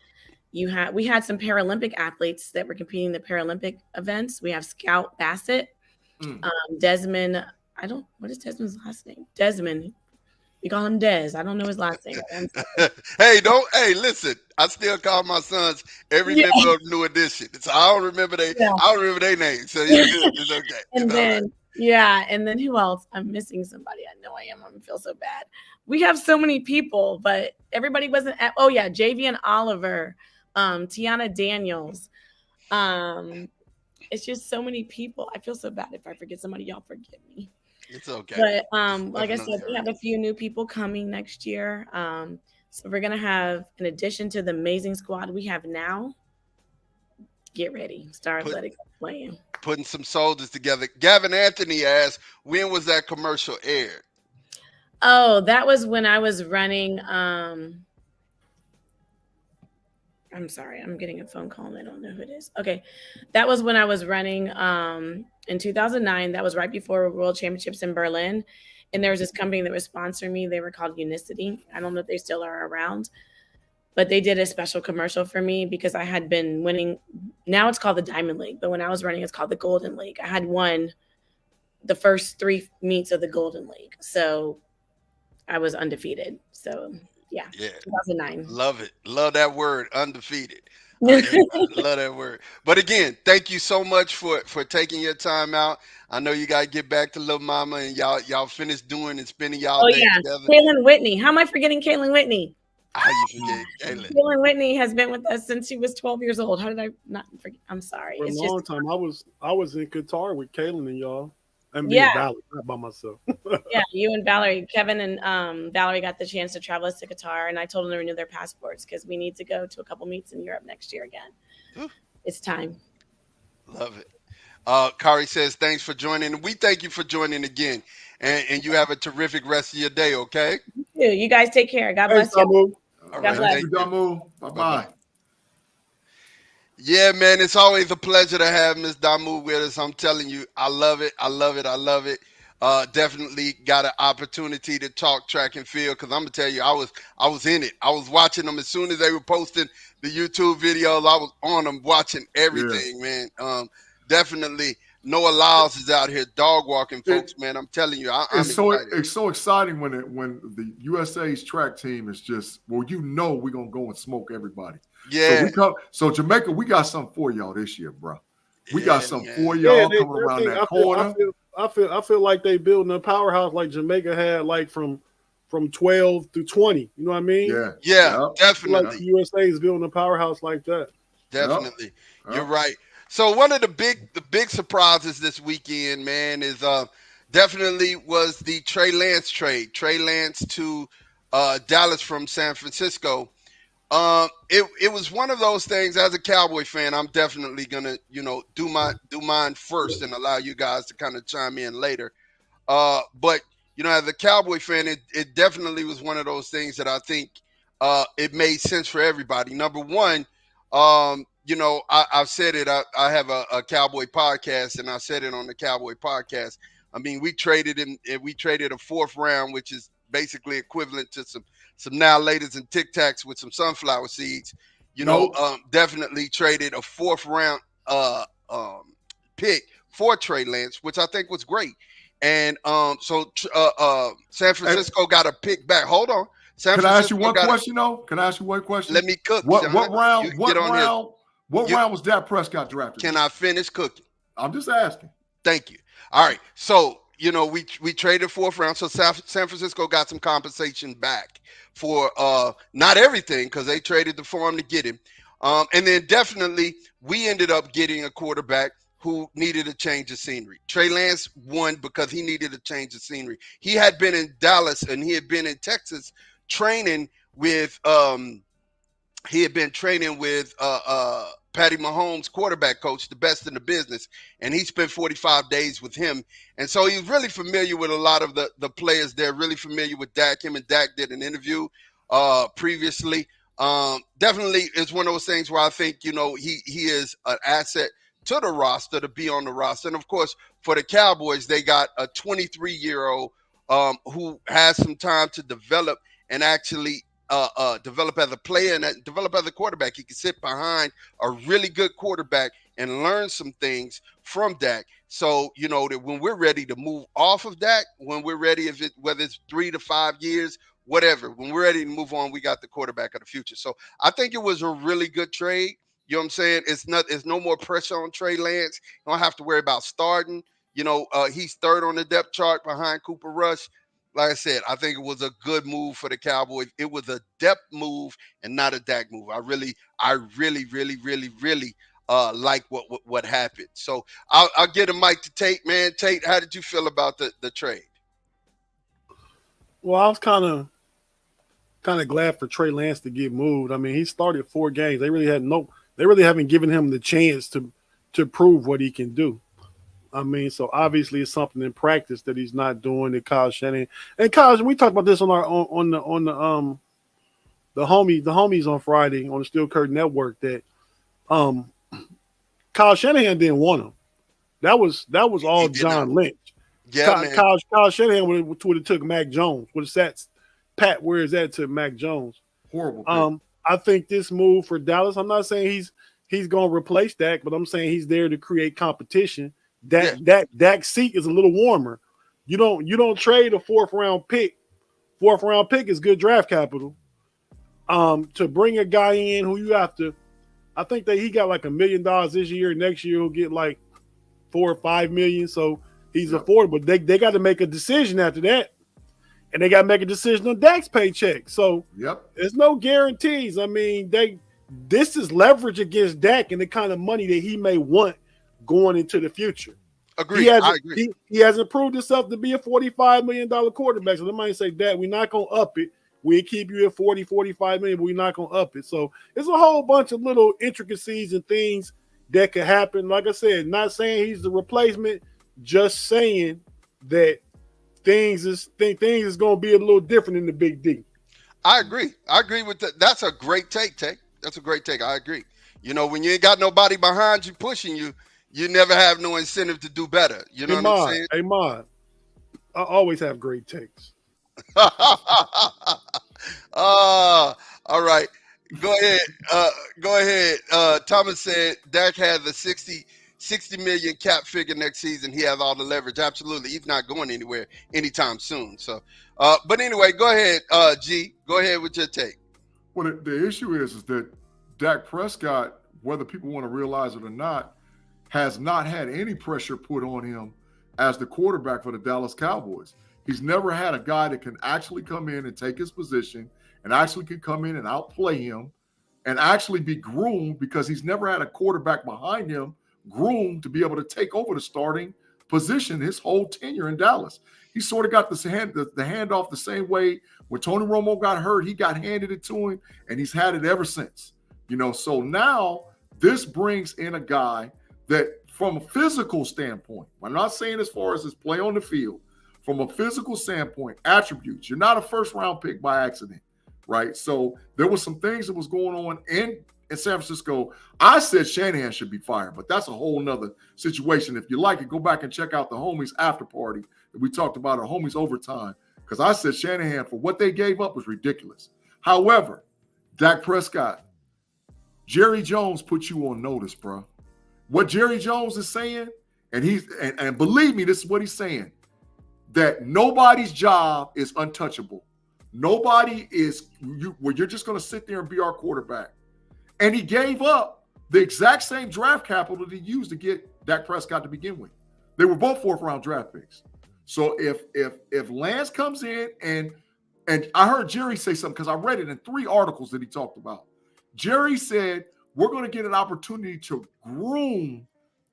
We had some Paralympic athletes that were competing in the Paralympic events. We have Scout Bassett, Desmond. What is Desmond's last name? Desmond. We call him Des. I don't know his last name. Listen. I still call my sons every member of New Edition. So I don't remember their names. So it's okay. And then who else? I'm missing somebody. I know I am. I feel so bad. We have so many people, but everybody wasn't at. Oh yeah, Javian Oliver, Tiana Daniels. It's just so many people. I feel so bad if I forget somebody. Y'all forgive me. It's okay. But like I said, we have a few new people coming next year. So we're gonna have, in addition to the amazing squad we have now, get ready. Star Athletics playing. Putting some soldiers together. Gavin Anthony asked, when was that commercial aired? Oh, that was when I was running. I'm sorry, I'm getting a phone call and I don't know who it is. Okay. That was when I was running in 2009. That was right before World Championships in Berlin. And there was this company that was sponsoring me. They were called Unicity. I don't know if they still are around, but they did a special commercial for me because I had been winning. Now it's called the Diamond League, but when I was running, it's called the Golden League. I had won the first 3 meets of the Golden League. So I was undefeated. So yeah, Yeah. 2009. Love it. Love that word, undefeated. I love that word. But again, thank you so much for taking your time out. I know you gotta get back to little mama and y'all finish doing and spending y'all Oh day yeah, together. Kaylin Whitney. How am I forgetting Kaylin Whitney? How you forget, Kaylin? Kaylin Whitney has been with us since she was 12 years old. How did I not forget? I'm sorry. For a It's long just time, I was in Qatar with Kaylin and y'all. And me yeah, and Valerie, not by myself. yeah. You and Valerie, Kevin and Valerie got the chance to travel us to Qatar, and I told them to renew their passports because we need to go to a couple meets in Europe next year again. Whew, It's time. love it. Kari says thanks for joining. We thank you for joining again, and you have a terrific rest of your day. Okay. You guys take care. God Thanks, bless you. Damu. All God right. bless. Thank Thank you, you. Damu. Bye Bye-bye. bye. Yeah, man, it's always a pleasure to have Miss Damu with us. I'm telling you, I love it. I love it. I love it. Definitely got an opportunity to talk track and field because I'm gonna tell you, I was in it. I was watching them as soon as they were posting the YouTube videos. I was on them watching Yeah. everything, man. Definitely KnoitAllZ is out here dog walking folks, man. I'm telling you, I'm excited. It's so exciting when the USA's track team is just we're gonna go and smoke everybody. Yeah, So Jamaica, we got something for y'all this year, bro. We got yeah, something for man. Yeah, y'all coming around that I corner. feel like they building a powerhouse like Jamaica had, like from 12 to 20. You know what I mean? Yeah, Yeah, yeah, I feel like yeah, the definitely. USA is building a powerhouse like that. yeah, Definitely. You're yeah. right. So one of the big surprises this weekend, man, is definitely was the Trey Lance trade. Trey Lance to Dallas from San Francisco. It was one of those things. As a Cowboy fan, I'm definitely gonna do mine first and allow you guys to kind of chime in later. But as a Cowboy fan, it definitely was one of those things that I think it made sense for everybody. Number one, I've said it. I have a Cowboy podcast, and I said it on the Cowboy podcast. I mean, we traded a fourth round, which is basically equivalent to some now laters and Tic Tacs with some sunflower seeds. Nope. Definitely traded a fourth round pick for Trey Lance, which I think was great. And San Hey, Francisco got a pick back. Hold on. San can I ask you Francisco one got a. question though? Can I ask you one question? Let me cook, What Sean. what You round? can get What on here. round? What You round was Dak Prescott drafted can in? I finish cooking? I'm just asking. Thank you. All right. So, we traded fourth round. So San Francisco got some compensation back for not everything because they traded for him to get him. And then definitely we ended up getting a quarterback who needed a change of scenery. Trey Lance won because he needed a change of scenery. He had been in Dallas and he had been in Texas training with Patty Mahomes, quarterback coach, the best in the business, and he spent 45 days with him. And so he's really familiar with a lot of the players there, really familiar with Dak. Him and Dak did an interview previously. Definitely it's one of those things where I think, he is an asset to the roster to be on the roster. And of course, for the Cowboys, they got a 23-year-old who has some time to develop and actually develop as a player and develop as a quarterback. He can sit behind a really good quarterback and learn some things from Dak. So, that when we're ready to move off of Dak, when we're ready, whether it's 3 to 5 years, whatever, when we're ready to move on, we got the quarterback of the future. So I think it was a really good trade. You know what I'm saying? It's no more pressure on Trey Lance. You don't have to worry about starting. He's third on the depth chart behind Cooper Rush. Like I said, I think it was a good move for the Cowboys. It was a depth move and not a Dak move. I really, really, really, really like what happened. So I'll get a mic to Tate, man. Tate, how did you feel about the trade? Well, I was kind of glad for Trey Lance to get moved. I mean, he started 4 games. They really haven't given him the chance to prove what he can do. I mean, so obviously it's something in practice that he's not doing. That Kyle Shanahan and Kyle, we talked about this on our the homies on Friday on the Steel Curtain Network that um Kyle Shanahan didn't want him. That was all He did not. John Lynch. Yeah, man. Kyle Shanahan would have took Mac Jones. Would have sat Pat. Where is that to Mac Jones? Horrible. Pick. I think this move for Dallas. I'm not saying he's going to replace Dak, but I'm saying he's there to create competition. Dak's seat is a little warmer. You don't trade a fourth round pick. Fourth round pick is good draft capital. To bring a guy in who you have to, I think that he got like $1 million this year. Next year he'll get like $4 or $5 million. So he's affordable. They got to make a decision after that, and they got to make a decision on Dak's paycheck. So there's no guarantees. I mean, this is leverage against Dak and the kind of money that he may want going into the future. Agreed. I agree. He hasn't proved himself to be a $45 million quarterback. So they might say, Dak, we're not going to up it. We keep you at 40, 45 million, but we're not going to up it. So it's a whole bunch of little intricacies and things that could happen. Like I said, not saying he's the replacement, just saying that things is going to be a little different in the Big D. I agree. I agree with that. That's a great take, Tate. That's a great take. I agree. You know, when you ain't got nobody behind you pushing you, you never have no incentive to do better. You know what I'm saying? Hey, Mod, I always have great takes. All right. Go ahead. Thomas said Dak has a 60 million cap figure next season. He has all the leverage. Absolutely. He's not going anywhere anytime soon. So, but anyway, go ahead, G. Go ahead with your take. Well, the issue is that Dak Prescott, whether people want to realize it or not, has not had any pressure put on him as the quarterback for the Dallas Cowboys. He's never had a guy that can actually come in and take his position and actually can come in and outplay him and actually be groomed, because he's never had a quarterback behind him groomed to be able to take over the starting position his whole tenure in Dallas. He sort of got the handoff the same way when Tony Romo got hurt. He got handed it to him, and he's had it ever since. You know, so now this brings in a guy that, from a physical standpoint, I'm not saying as far as his play on the field, from a physical standpoint, attributes, you're not a first-round pick by accident, right? So there was some things that was going on in San Francisco. I said Shanahan should be fired, but that's a whole nother situation. If you like it, go back and check out the homies after party that we talked about, our homies overtime, because I said Shanahan, for what they gave up, was ridiculous. However, Dak Prescott, Jerry Jones put you on notice, bro. What Jerry Jones is saying, and believe me, this is what he's saying, that nobody's job is untouchable. Nobody is you're just going to sit there and be our quarterback. And he gave up the exact same draft capital that he used to get Dak Prescott to begin with. They were both fourth-round draft picks. So if Lance comes in and I heard Jerry say something, because I read it in 3 articles that he talked about. Jerry said, we're going to get an opportunity to groom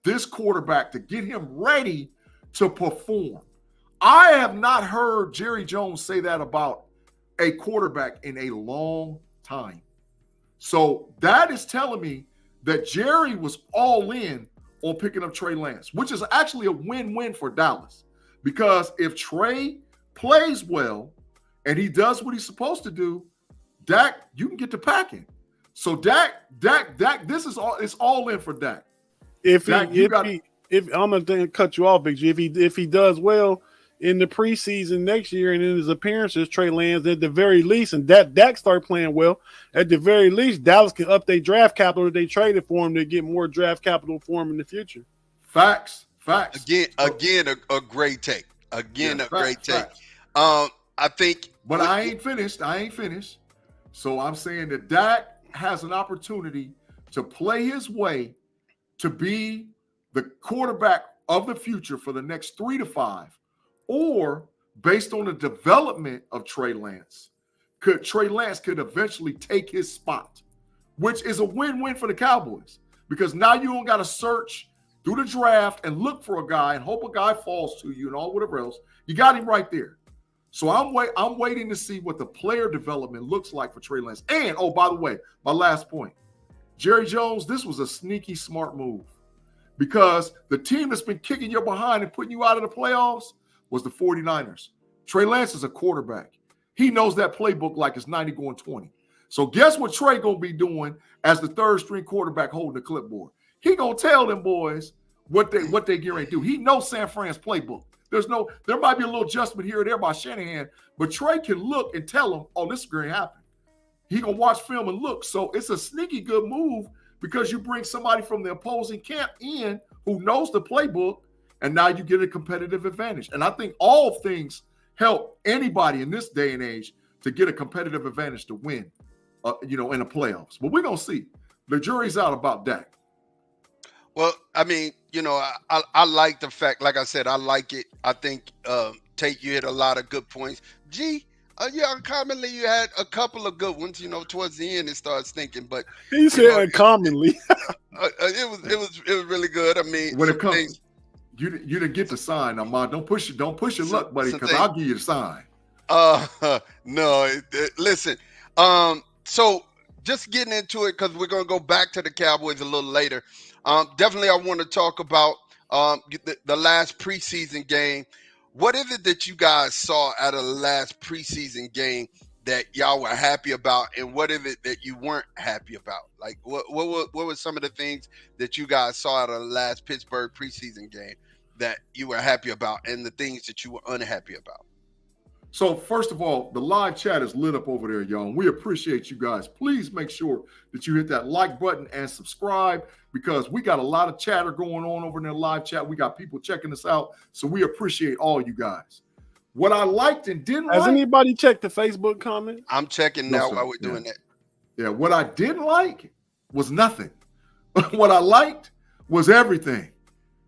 this quarterback to get him ready to perform. I have not heard Jerry Jones say that about a quarterback in a long time. So that is telling me that Jerry was all in on picking up Trey Lance, which is actually a win-win for Dallas. Because if Trey plays well and he does what he's supposed to do, Dak, you can get to packing. So Dak, this is all. It's all in for Dak. If I'm gonna cut you off, Big G. If he does well in the preseason next year and in his appearances, Trey Lance, at the very least, and Dak start playing well, at the very least, Dallas can up their draft capital that they traded for him to get more draft capital for him in the future. Facts. Again, a great take. Great take. Facts. I think, but I ain't finished. So I'm saying that Dak has an opportunity to play his way to be the quarterback of the future for the next 3 to 5, or based on the development of Trey Lance, Trey Lance could eventually take his spot, which is a win-win for the Cowboys, because now you don't got to search through the draft and look for a guy and hope a guy falls to you and all whatever else. You got him right there. So I'm waiting to see what the player development looks like for Trey Lance. And, oh, by the way, my last point, Jerry Jones, this was a sneaky, smart move, because the team that's been kicking your behind and putting you out of the playoffs was the 49ers. Trey Lance is a quarterback. He knows that playbook like it's 90 going 20. So guess what Trey going to be doing as the third string quarterback holding the clipboard? He going to tell them boys what they getting ready to do. He knows San Fran's playbook. There might be a little adjustment here or there by Shanahan, but Trey can look and tell them, oh, this is going to happen. He going to watch film and look. So it's a sneaky good move because you bring somebody from the opposing camp in who knows the playbook, and now you get a competitive advantage. And I think all things help anybody in this day and age to get a competitive advantage to win, in the playoffs. But we're going to see. The jury's out about Dak. Well, I mean, I like the fact, like I said, I like it. I think, Tate, you hit a lot of good points. Uncommonly, you had a couple of good ones. Towards the end, it starts thinking. But he said uncommonly. it was really good. I mean, when it comes, you didn't get the sign, Ahmad. Don't push your luck, buddy, because I'll give you the sign. No, listen. So just getting into it, because we're gonna go back to the Cowboys a little later. Definitely, I want to talk about the last preseason game. What is it that you guys saw out of the last preseason game that y'all were happy about, and what is it that you weren't happy about? Like, what were some of the things that you guys saw out of the last Pittsburgh preseason game that you were happy about, and the things that you were unhappy about? So first of all, the live chat is lit up over there, y'all. We appreciate you guys. Please make sure that you hit that like button and subscribe, because we got a lot of chatter going on over in the live chat. We got people checking us out. So we appreciate all you guys. What I liked and didn't Has anybody checked the Facebook comment? I'm checking now while we're doing that. Yeah, what I didn't like was nothing. What I liked was everything.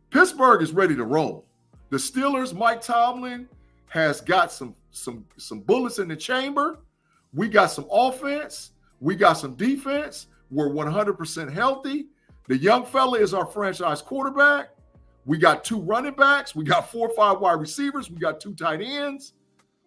Pittsburgh is ready to roll. The Steelers, Mike Tomlin, has got some bullets in the chamber. We got some offense. We got some defense. We're 100% healthy. The young fella is our franchise quarterback. We got 2 running backs. We got 4 or 5 wide receivers. We got 2 tight ends.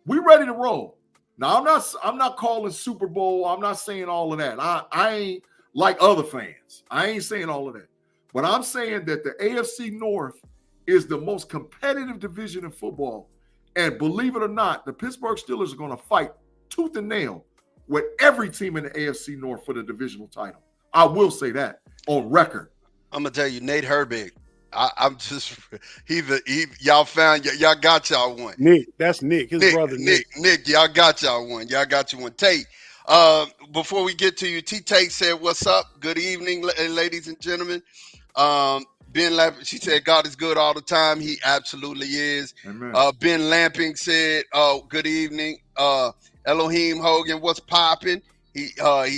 We ready to roll. Now, I'm not calling Super Bowl. I'm not saying all of that. I ain't like other fans. I ain't saying all of that. But I'm saying that the AFC North is the most competitive division in football. And believe it or not, the Pittsburgh Steelers are going to fight tooth and nail with every team in the AFC North for the divisional title. I will say that on record. I'm gonna tell you, Nate Herbig. I'm just y'all got y'all one. Nick, that's Nick, his brother. Nick, y'all got y'all one. Y'all got you one. Tate. Before we get to you, Tate said, "What's up? Good evening, ladies and gentlemen." Ben Lamping, she said, God is good all the time. He absolutely is. Amen. Ben Lamping said, good evening. Elohim Hogan, what's popping? He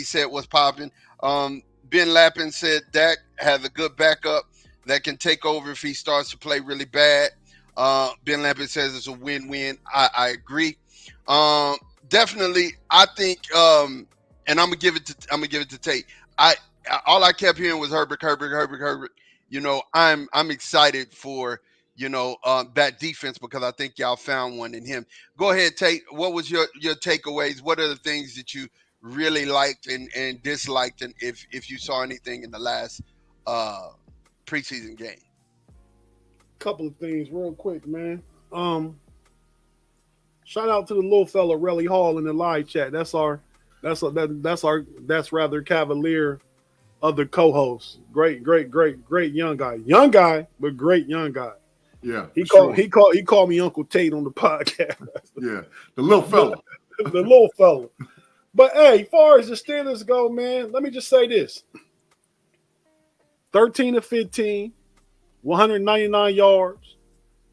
said, what's popping? Ben Lamping said, Dak has a good backup that can take over if he starts to play really bad. Ben Lamping says it's a win-win. I agree. Definitely, I think, and I'm gonna give it to Tate. All I kept hearing was Herbert. I'm excited for, that defense, because I think y'all found one in him. Go ahead, Tate. What was your takeaways? What are the things that you really liked and disliked, and if you saw anything in the last preseason game? Couple of things real quick, man. Shout out to the little fella, Relly Hall, in the live chat. That's rather cavalier of the co-hosts. Great young guy, but great young guy. Yeah, he called me Uncle Tate on the podcast. Yeah, the little fella. The little fella. But hey, as far as the Steelers go, man, let me just say this: 13 of 15, 199 yards,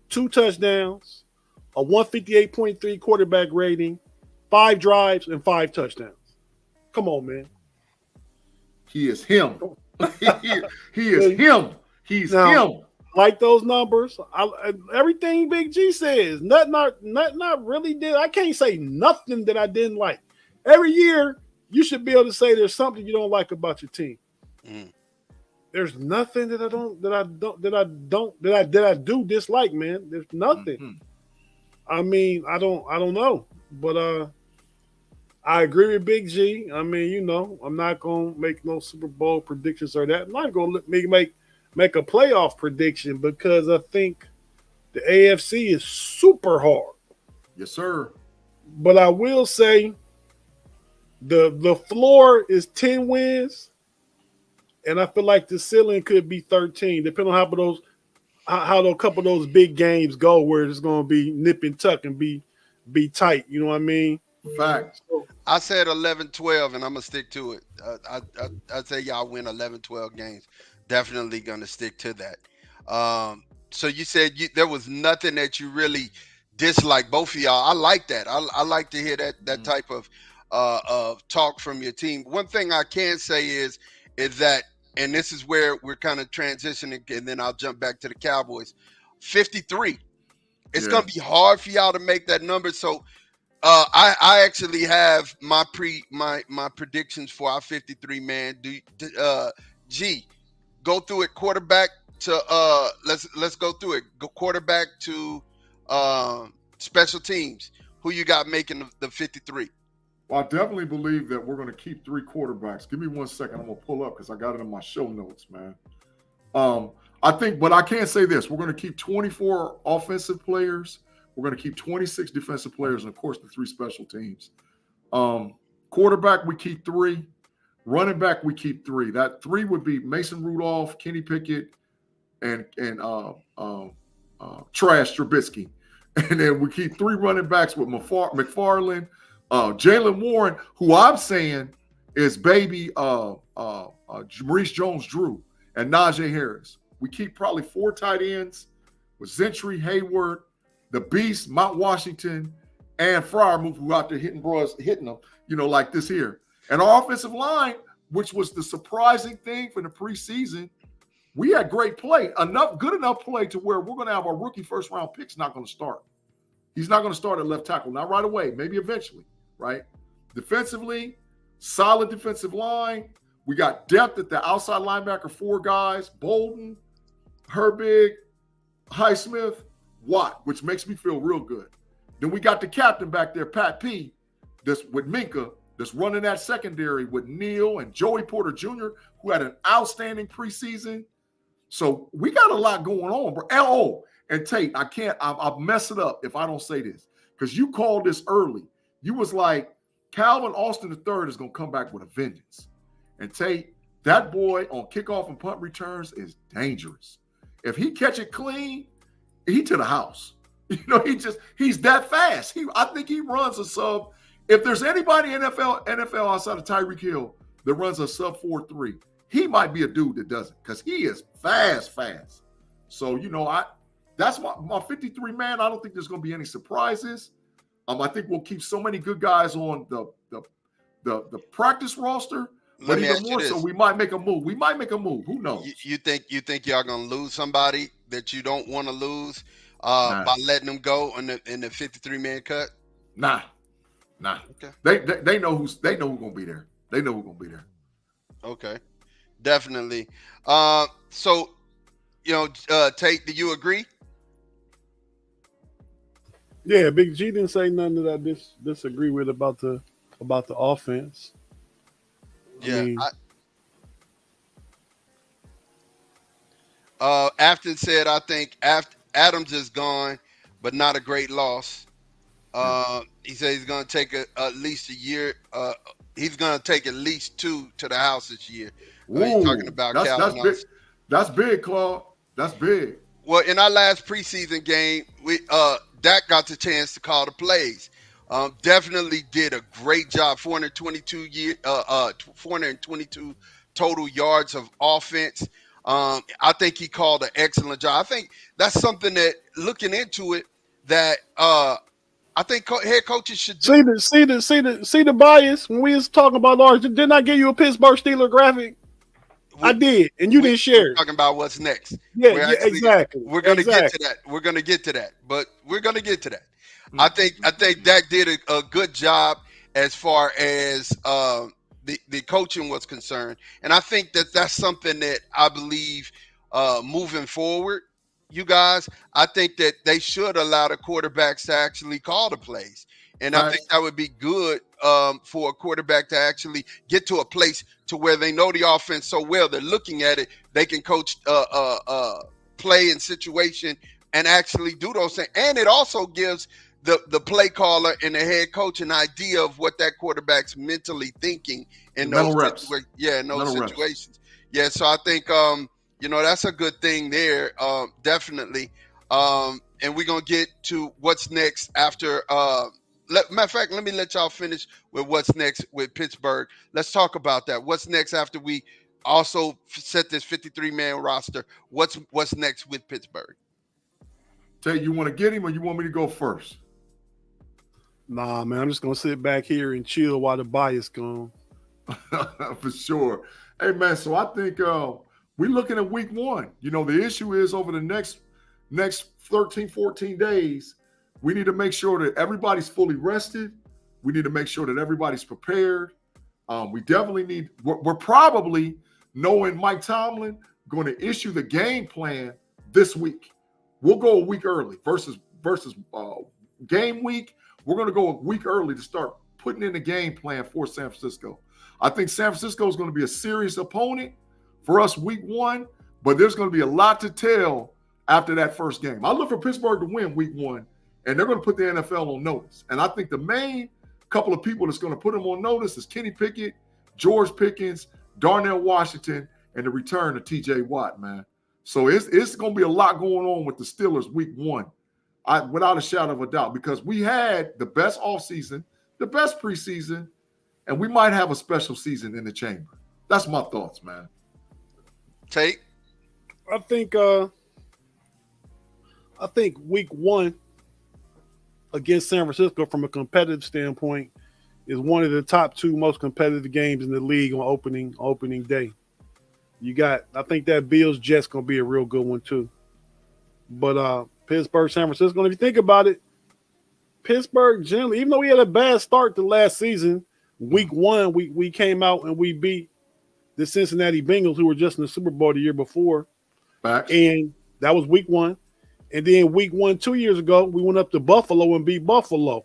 2 touchdowns, a 158.3 quarterback rating, 5 drives and 5 touchdowns. Come on, man. He is him. he is him. He's him. Like those numbers. Everything Big G says. Nothing I really did. I can't say nothing that I didn't like. Every year, you should be able to say there's something you don't like about your team. Mm. There's nothing that I do dislike, man. There's nothing. Mm-hmm. I mean, I don't know, but I agree with Big G. I mean, I'm not gonna make no Super Bowl predictions or that. I'm not gonna make make a playoff prediction because I think the AFC is super hard. Yes, sir. But I will say the floor is 10 wins, and I feel like the ceiling could be 13, depending on how a couple of those big games go, where it's going to be nip and tuck and be tight. You know what I mean? Fact. So, I said 11-12, and I'm going to stick to it. I'd say y'all win 11-12 games. Definitely going to stick to that. So you said there was nothing that you really dislike, both of y'all. I like that. I like to hear that type of talk from your team. One thing I can say is that, and this is where we're kind of transitioning, and then I'll jump back to the Cowboys. 53. It's going to be hard for y'all to make that number. So I actually have my predictions for our 53 man. G, go through it. Quarterback to let's go through it. Go quarterback to special teams. Who you got making the 53? Well, I definitely believe that we're going to keep 3 quarterbacks. Give me 1 second. I'm going to pull up because I got it in my show notes, man. I think, but I can't say this. We're going to keep 24 offensive players. We're going to keep 26 defensive players, and of course, the 3 special teams. Quarterback, we keep 3. Running back, we keep 3. That 3 would be Mason Rudolph, Kenny Pickett, and Trash Trubisky. And then we keep 3 running backs with McFarland, Jalen Warren, who I'm saying is baby Maurice Jones-Drew, and Najee Harris. We keep probably 4 tight ends with Gentry, Hayward, the Beast, Mount Washington, and Freiermuth, who out there hitting them, like this here. And our offensive line, which was the surprising thing for the preseason, we had great play, good enough play to where we're going to have our rookie first-round picks not going to start. He's not going to start at left tackle, not right away, maybe eventually, right? Defensively, solid defensive line. We got depth at the outside linebacker, 4 guys, Bolden, Herbig, Highsmith, Watt, which makes me feel real good. Then we got the captain back there, Pat P, that's with Minka, that's running that secondary with Neal and Joey Porter Jr., who had an outstanding preseason. So we got a lot going on, bro. And Tate, I'll mess it up if I don't say this, because you called this early. You was like, Calvin Austin III is going to come back with a vengeance. And Tate, that boy on kickoff and punt returns is dangerous. If he catch it clean, he to the house. He's that fast. I think he runs a sub. If there's anybody in NFL outside of Tyreek Hill that runs a sub 4.3, he might be a dude that does it, because he is fast. So, that's my 53 man. I don't think there's going to be any surprises. I think we'll keep so many good guys on the practice roster, but even more so, we might make a move. Who knows? You think y'all gonna lose somebody that you don't want to lose by letting them go in the 53 man cut? Nah. Okay. They know who's gonna be there. They know who's gonna be there. Okay, definitely. So, Tate, do you agree? Yeah, Big G didn't say nothing that I disagree with about the offense. Yeah. Afton said, I think Adams is gone, but not a great loss. He said he's going to take at least a year. He's going to take at least 2 to the house this year. He's talking about Calvin. That's big, Claude. That's big. Well, in our last preseason game, Dak got the chance to call the plays. Definitely did a great job. 422 total yards of offense. I think he called an excellent job. I think that's something that, looking into it, that I think head coaches should do. See the bias when we was talking about ours. Didn't I give you a Pittsburgh Steelers graphic? I did, and you didn't share it. Talking about what's next. Exactly. We're gonna get to that. We're gonna get to that. Mm-hmm. I think Dak did a good job as far as the coaching was concerned, and I think that's something that I believe moving forward, you guys. I think that they should allow the quarterbacks to actually call the plays, and I think that would be good for a quarterback to actually get to a place to where they know the offense so well. They're looking at it. They can coach play and situation and actually do those things. And it also gives the play caller and the head coach an idea of what that quarterback's mentally thinking in those situations. Yeah, in those situations. Yeah, so I think that's a good thing there, definitely. And we're gonna get to what's next after. Matter of fact, let me let y'all finish with what's next with Pittsburgh. Let's talk about that. What's next after we also set this 53-man roster? What's next with Pittsburgh? Tate, you want to get him or you want me to go first? Nah, man, I'm just gonna sit back here and chill while the bias gone. For sure. Hey, man, so I think we're looking at week 1. The issue is over the next 13, 14 days, we need to make sure that everybody's fully rested. We need to make sure that everybody's prepared. We definitely we're probably, knowing Mike Tomlin, going to issue the game plan this week. We'll go a week early versus game week. We're going to go a week early to start putting in the game plan for San Francisco. I think San Francisco is going to be a serious opponent for us week 1, but there's going to be a lot to tell after that first game. I look for Pittsburgh to win week 1, and they're going to put the NFL on notice. And I think the main couple of people that's going to put them on notice is Kenny Pickett, George Pickens, Darnell Washington, and the return of TJ Watt, man. So it's going to be a lot going on with the Steelers week 1, without a shadow of a doubt, because we had the best offseason, the best preseason, and we might have a special season in the chamber. That's my thoughts, man. Tate? I think week 1 against San Francisco from a competitive standpoint is one of the top 2 most competitive games in the league on opening day. I think that Bills Jets going to be a real good one too. But Pittsburgh, San Francisco, and if you think about it, Pittsburgh generally, even though we had a bad start to last season, week 1 we came out and we beat the Cincinnati Bengals, who were just in the Super Bowl the year before. Facts. And that was week 1. And then week 1 2 years ago, we went up to Buffalo and beat Buffalo.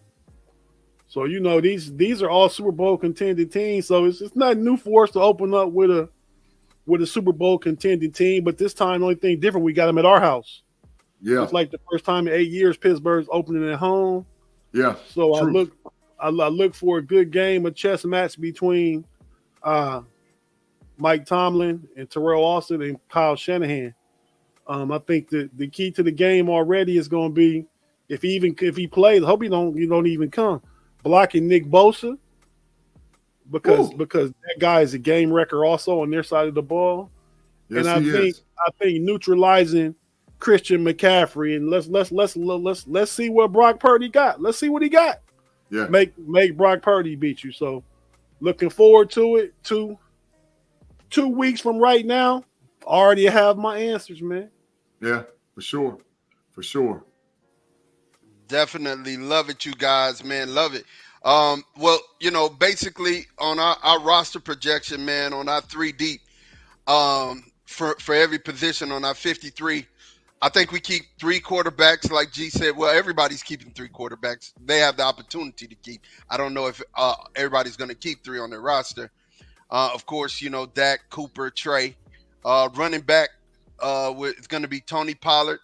So these are all Super Bowl contending teams. So it's not new for us to open up with a Super Bowl contending team. But this time, the only thing different, we got them at our house. Yeah, it's like the first time in 8 years Pittsburgh's opening at home. Yeah. So I look for a good game, a chess match between Mike Tomlin and Terrell Austin and Kyle Shanahan. I think the key to the game already is going to be if he plays. I hope he don't even come blocking Nick Bosa because that guy is a game wrecker also on their side of the ball. Yes, and I think neutralizing Christian McCaffrey and let's see what Brock Purdy got. Let's see what he got. Yeah. Make Brock Purdy beat you. So looking forward to it. 2 weeks from right now, already have my answers, man. Yeah, for sure. Definitely love it, you guys, man. Love it. Well, basically on our roster projection, man, on our 3 deep, for every position on our 53, I think we keep 3 quarterbacks, like G said. Well, everybody's keeping 3 quarterbacks. They have the opportunity to keep. I don't know if everybody's going to keep 3 on their roster. Of course, Dak, Cooper, Trey. Running back, it's going to be Tony Pollard,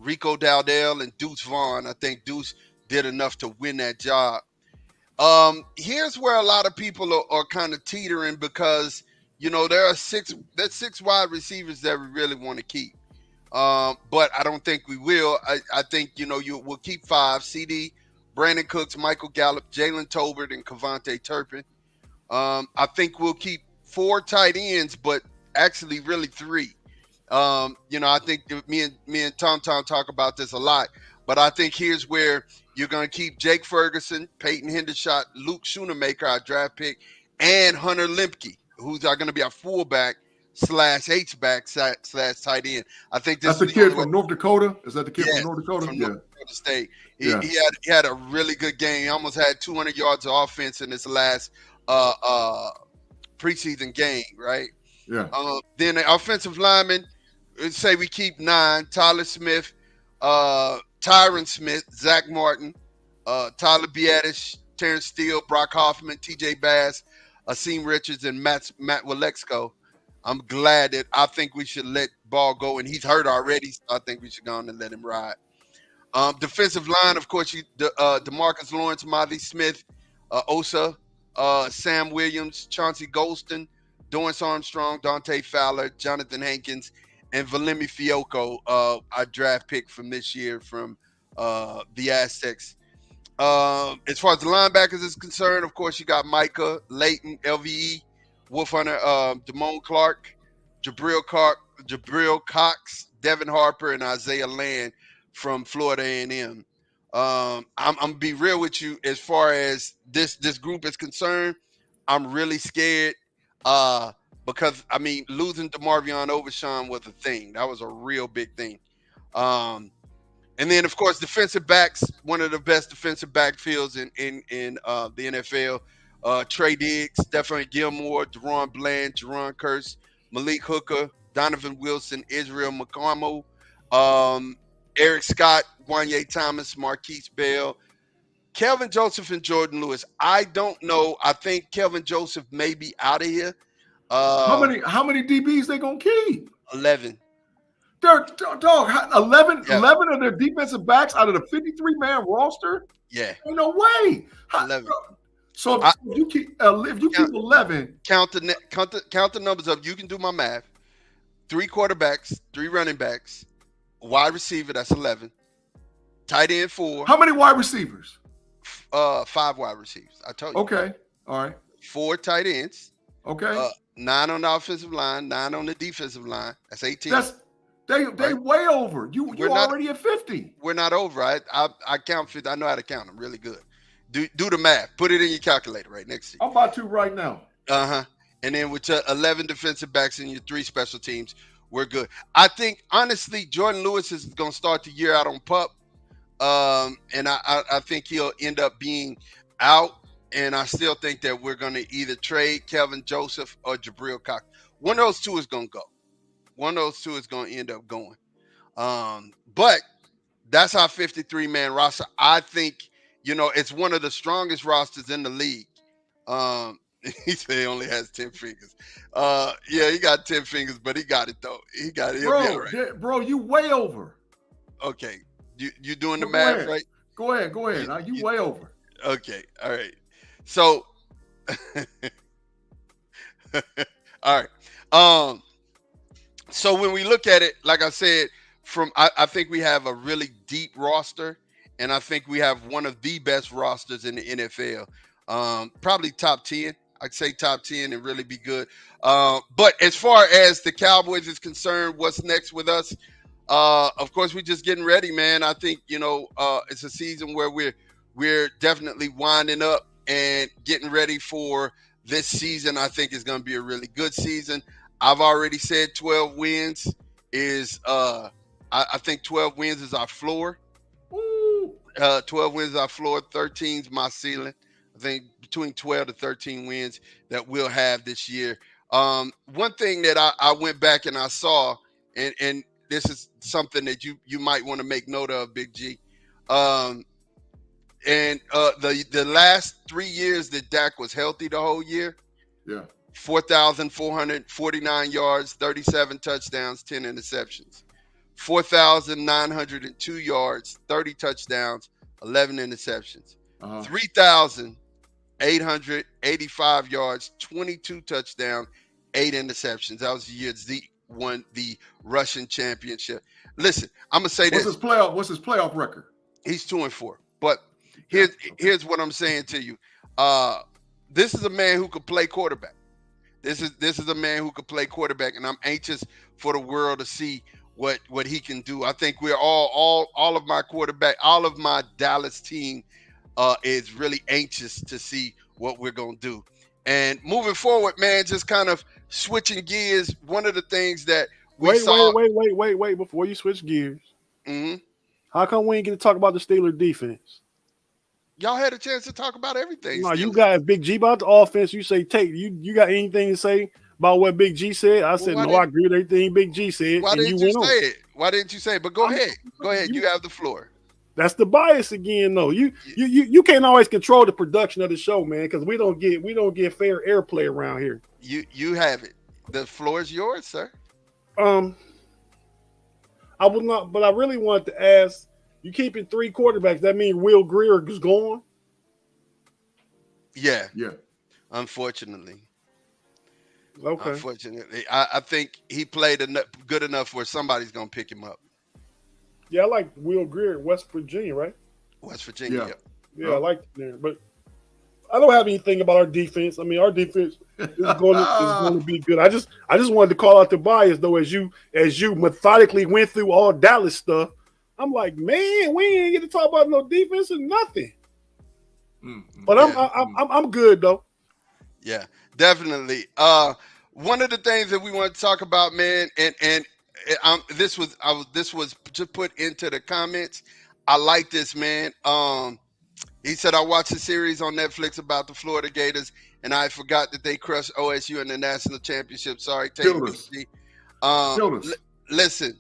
Rico Dowdell, and Deuce Vaughn. I think Deuce did enough to win that job. Here's where a lot of people are kind of teetering because, there are 6 wide receivers that we really want to keep. But I don't think we will. I think, we'll keep 5, CD, Brandon Cooks, Michael Gallup, Jalen Tolbert, and Kevontae Turpin. I think we'll keep 4 tight ends, but actually really 3. I think me and Tom talk about this a lot, but I think here's where you're going to keep Jake Ferguson, Peyton Hendershot, Luke Schoonemaker, our draft pick, and Hunter Lemke, who's going to be our fullback / H-back / tight end. I think that's the kid from North Dakota. Is that the kid from North Dakota? From North Dakota State. He had a really good game. He almost had 200 yards of offense in his last preseason game, right? Yeah. Then the offensive linemen, let's say we keep 9: Tyler Smith, Tyron Smith, Zach Martin, Tyler Biadasz, Terrence Steele, Brock Hoffman, T.J. Bass, Asim Richards, and Matt Walexko. I'm glad that I think we should let Ball go, and he's hurt already, so I think we should go on and let him ride. Defensive line, of course, DeMarcus Lawrence, Mavi Smith, Osa, Sam Williams, Chauncey Golston, Dorrance Armstrong, Dante Fowler, Jonathan Hankins, and Valemi Fiocco, our draft pick from this year from the Aztecs. As far as the linebackers is concerned, of course, you got Micah, Leighton, LVE, Wolf Hunter, Damone Clark, Jabril Cox, Devin Harper, and Isaiah Land from Florida A&M. I'm gonna be real with you. As far as this group is concerned, I'm really scared because I mean losing DeMarvion Overshawn was a thing. That was a real big thing. And then of course defensive backs, one of the best defensive backfields in the NFL. Trey Diggs, Stephon Gilmore, Deron Bland, Jerron Kearse, Malik Hooker, Donovan Wilson, Israel McCormick, Eric Scott, Wanye Thomas, Marquise Bell, Kelvin Joseph, and Jordan Lewis. I don't know. I think Kelvin Joseph may be out of here. How many DBs they gonna keep? 11. They're dog 11 Yeah. 11 of their defensive backs out of the 53-man roster. Yeah, Ain't no way. 11. So if you keep 11, Count the numbers up. You can do my math. 3 quarterbacks, 3 running backs, wide receiver, that's 11. Tight end 4. how many wide receivers? 5 wide receivers. I told you. Okay, all right, 4 tight ends. okay. 9 on the offensive line, 9 on the defensive line. That's 18. They Right. way over. You We're not- already at 50. We're not over. I count 50. I know how to count them really good. Do the math. Put it in your calculator right next to you. I'm about to right now. And then with your 11 defensive backs and your 3 special teams, we're good. I think honestly, Jordan Lewis is going to start the year out on PUP, and I think he'll end up being out. And I still think that we're going to either trade Kelvin Joseph or Jabril Cox. One of those 2 is going to go. One of those 2 is going to end up going. But that's our 53-man roster. I think, it's one of the strongest rosters in the league. He said he only has 10 fingers. Yeah, he got 10 fingers, but he got it, though. He got it. He'll be all right. Bro, you way over. Okay. You doing the Go math, ahead. right? Go ahead. Now you way over. Okay. All right. So, all right. So when we look at it, like I said, I think we have a really deep roster, and I think we have one of the best rosters in the NFL. Probably top 10. I'd say top 10 and really be good. But as far as the Cowboys is concerned, what's next with us? Of course, we're just getting ready, man. I think, it's a season where we're definitely winding up and getting ready for this season. I think is going to be a really good season. I've already said 12 wins is I think 12 wins is our floor. 12 wins is our floor. 13 is my ceiling. I think between 12 to 13 wins that we'll have this year. One thing that I went back and I saw, and this is something that you might want to make note of, Big G. And the last 3 years that Dak was healthy the whole year. Yeah. 4,449 yards, 37 touchdowns, 10 interceptions. 4,902 yards, 30 touchdowns, 11 interceptions. 3,885 yards, 22 touchdowns, 8 interceptions. That was the year Zeke won the Russian championship. Listen, I'm gonna say this. What's his playoff record? He's 2-4. But here's what I'm saying to you. This is a man who could play quarterback. This is a man who could play quarterback, and I'm anxious for the world to see what he can do. I think we're all of my quarterback, all of my Dallas team is really anxious to see what we're gonna do. And moving forward, man, just kind of switching gears. One of the things that we saw. Wait! Before you switch gears, how come we ain't get to talk about the Steelers defense? Y'all had a chance to talk about everything. No, you got Big G about the offense. You say, Tate, you got anything to say about what Big G said? I said, I agree with everything Big G said. Why didn't you say it? Why didn't you say it? But go ahead. Go ahead. You have the floor. That's the bias again, though. You can't always control the production of the show, man, because we don't get fair airplay around here. You have it. The floor is yours, sir. I would not, but I really wanted to ask: you keeping 3 quarterbacks? That means Will Greer is gone. Yeah. Yeah. Unfortunately. Okay. Unfortunately, I think he played good enough where somebody's gonna pick him up. Yeah, I like Will Greer in West Virginia, right? West Virginia. Yeah. Yeah, I like it there, but I don't have anything about our defense. I mean, our defense is going to be good. I just wanted to call out the bias though, as you methodically went through all Dallas stuff. I'm like, man, we ain't get to talk about no defense or nothing. But I'm good though. Yeah, definitely. One of the things that we want to talk about, man, and this was just put into the comments. I like this, man. He said, I watched a series on Netflix about the Florida Gators, and I forgot that they crushed OSU in the national championship. Sorry, Tate. Listen,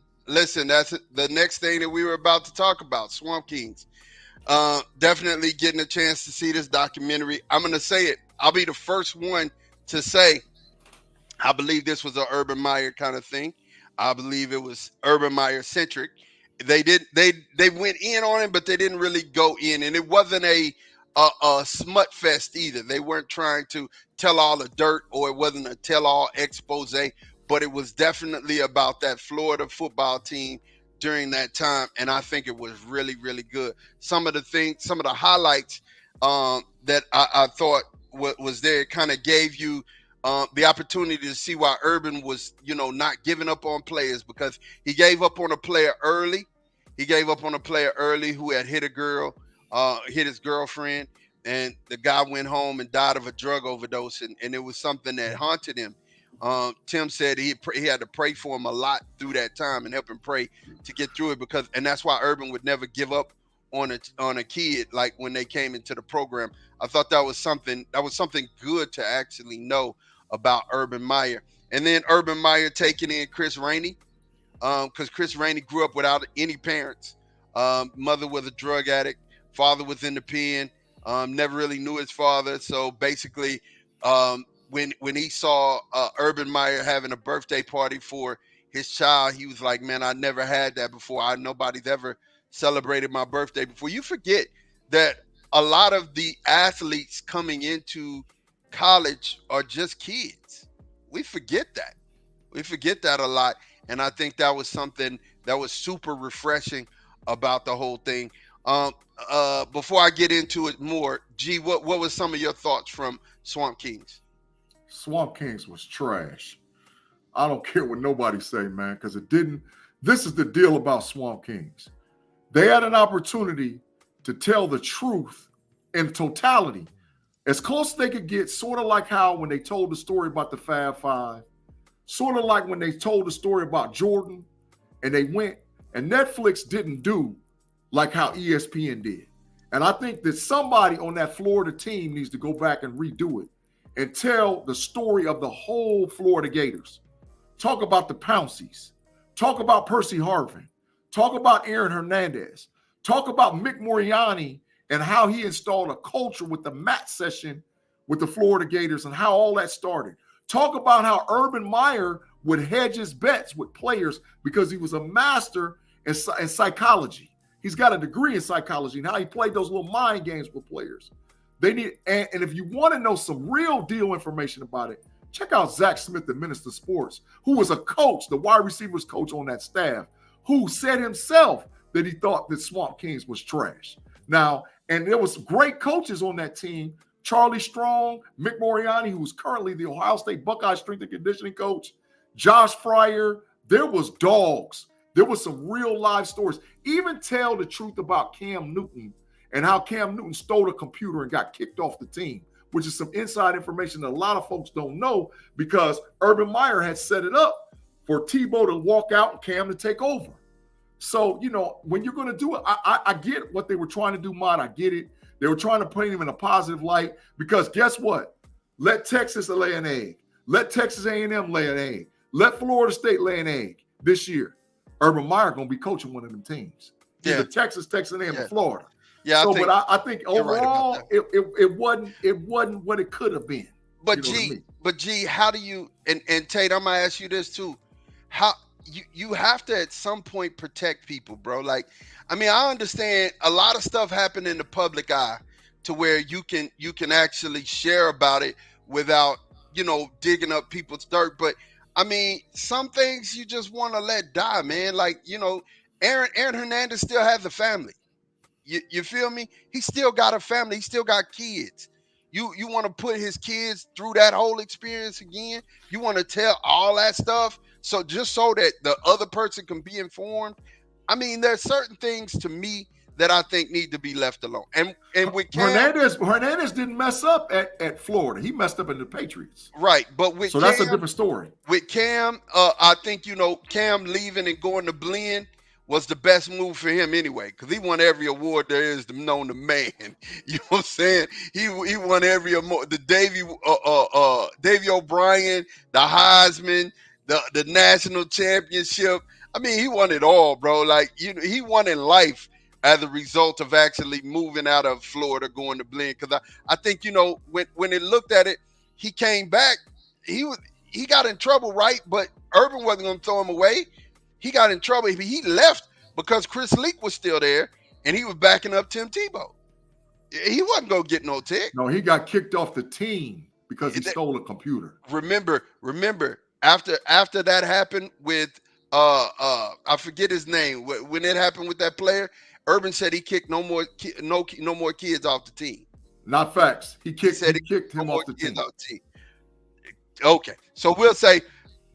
that's the next thing that we were about to talk about, Swamp Kings. Definitely getting a chance to see this documentary. I'm going to say it. I'll be the first one to say I believe this was an Urban Meyer kind of thing. I believe it was Urban Meyer centric. They went in on it, but they didn't really go in, and it wasn't a smut fest either. They weren't trying to tell all the dirt, or it wasn't a tell all expose, but it was definitely about that Florida football team during that time, and I think it was really, really good. Some of the highlights that I thought was there, it kind of gave you the opportunity to see why Urban was, not giving up on players, because he gave up on a player early. He gave up on a player early who had hit his girlfriend, and the guy went home and died of a drug overdose, and it was something that haunted him. Tim said he had to pray for him a lot through that time and help him pray to get through it, and that's why Urban would never give up on a kid. Like when they came into the program, I thought that was something good to actually know about Urban Meyer. And then Urban Meyer taking in Chris Rainey, because Chris Rainey grew up without any parents. Mother was a drug addict, father was in the pen, never really knew his father. So basically, when he saw Urban Meyer having a birthday party for his child, he was like, man, I never had that before. Nobody's ever celebrated my birthday before. You forget that a lot of the athletes coming into college are just kids. We forget that a lot. And I think that was something that was super refreshing about the whole thing. Before I get into it more, G, what was some of your thoughts from Swamp Kings? Swamp Kings was trash. I don't care what nobody say, man, because it didn't. This is the deal about Swamp Kings. They had an opportunity to tell the truth in totality, as close as they could get, sort of like how when they told the story about the Fab Five, sort of like when they told the story about Jordan, and they went, and Netflix didn't do like how ESPN did. And I think that somebody on that Florida team needs to go back and redo it and tell the story of the whole Florida Gators. Talk about the Pounceys. Talk about Percy Harvin. Talk about Aaron Hernandez. Talk about Mick Moriarty and how he installed a culture with the mat session with the Florida Gators and how all that started. Talk about how Urban Meyer would hedge his bets with players because he was a master in psychology. He's got a degree in psychology and how he played those little mind games with players. They need, and if you want to know some real deal information about it, check out Zach Smith, the Minister of Sports, who was a coach, the wide receivers coach on that staff, who said himself that he thought that Swamp Kings was trash. Now, and there was great coaches on that team. Charlie Strong, Mick Moriarty, who's currently the Ohio State Buckeye strength and conditioning coach, Josh Fryer. There was dogs. There was some real live stories. Even tell the truth about Cam Newton and how Cam Newton stole a computer and got kicked off the team, which is some inside information that a lot of folks don't know because Urban Meyer had set it up for Tebow to walk out and Cam to take over. So, when you're going to do it, I get what they were trying to do, Mod. I get it. They were trying to paint him in a positive light because guess what? Let Texas lay an egg. Let Texas A&M lay an egg. Let Florida State lay an egg this year. Urban Meyer going to be coaching one of them teams. Yeah. either Texas A&M, Yeah. or Florida. Yeah, So, I think, but I think you're right about overall, it wasn't what it could have been. but You know what I G, mean? but G, how do you and Tate? I'm gonna ask you this too. How you have to at some point protect people, bro? Like, I mean, I understand a lot of stuff happen in the public eye to where you can actually share about it without digging up people's dirt. But I mean, some things you just want to let die, man. Like Aaron Hernandez still has a family. You feel me? He still got a family. He still got kids. You want to put his kids through that whole experience again? You want to tell all that stuff so just so that the other person can be informed? I mean, there's certain things to me that I think need to be left alone. And with Cam, Hernandez didn't mess up at Florida. He messed up in the Patriots. right? But with So Cam, that's a different story. with Cam, I think Cam leaving and going to Blend was the best move for him anyway, because he won every award there is known to man. You know what I'm saying? He won every award. The Davey O'Brien, the Heisman, the national championship. I mean, he won it all, bro. Like he won in life as a result of actually moving out of Florida, going to Blend. Because I think when it looked at it, he came back. He got in trouble, right? But Urban wasn't going to throw him away. He got in trouble. He left because Chris Leak was still there, and he was backing up Tim Tebow. He wasn't going to get no tick. No, he got kicked off the team because he stole a computer. Remember, after that happened with I forget his name. When it happened with that player, Urban said he kicked no more kids off the team. Not facts. He kicked him more off the kids team. off the team. Okay, so we'll say,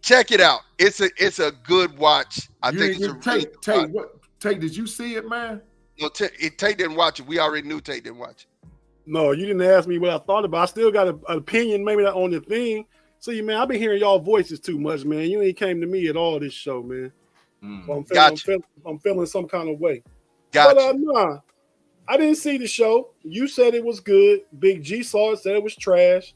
check it out. It's a good watch. I think it's a really good Tate. watch. Tate, did you see it, man? No, Tate didn't watch it. We already knew Tate didn't watch it. No, you didn't ask me what I thought about. I still got an opinion, maybe not on the thing. See, man, I've been hearing y'all voices too much, man. You ain't came to me at all this show, man. So I'm feeling some kind of way. Gotcha. But nah, I didn't see the show. You said it was good. Big G saw it, said it was trash.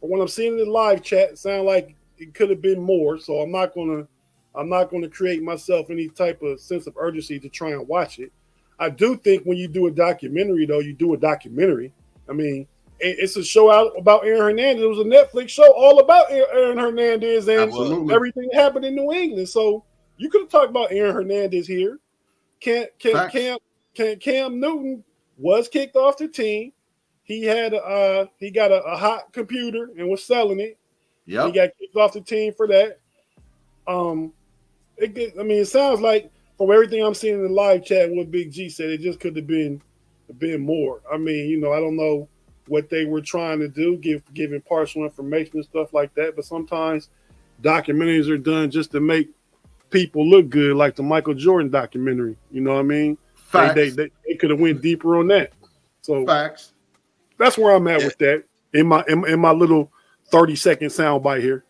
But when I'm seeing the live chat, it sounded like it could have been more. So I'm not gonna create myself any type of sense of urgency to try and watch it. I do think when you do a documentary, though, you do a documentary. I mean, it's a show out about Aaron Hernandez. It was a Netflix show all about Aaron Hernandez and everything that happened in New England. So you could have talked about Aaron Hernandez here. Cam Newton was kicked off the team. He got a hot computer and was selling it. Yeah, he got kicked off the team for that. It sounds like from everything I'm seeing in the live chat, what Big G said, it just could have been more. I mean, I don't know what they were trying to do, giving partial information and stuff like that. But sometimes documentaries are done just to make people look good, like the Michael Jordan documentary. You know what I mean? Facts. They could have went deeper on that. So facts. That's where I'm at with that in my little 30-second soundbite here.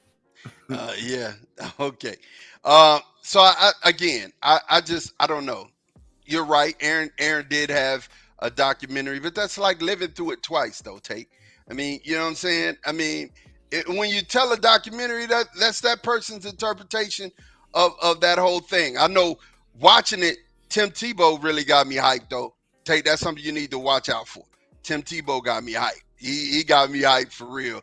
Yeah. Okay. So I don't know. You're right. Aaron did have a documentary, but that's like living through it twice, though, Tate. I mean, you know what I'm saying? I mean, when you tell a documentary, that's that person's interpretation of that whole thing. I know watching it, Tim Tebow really got me hyped, though. Tate, that's something you need to watch out for. Tim Tebow got me hyped. He got me hyped for real.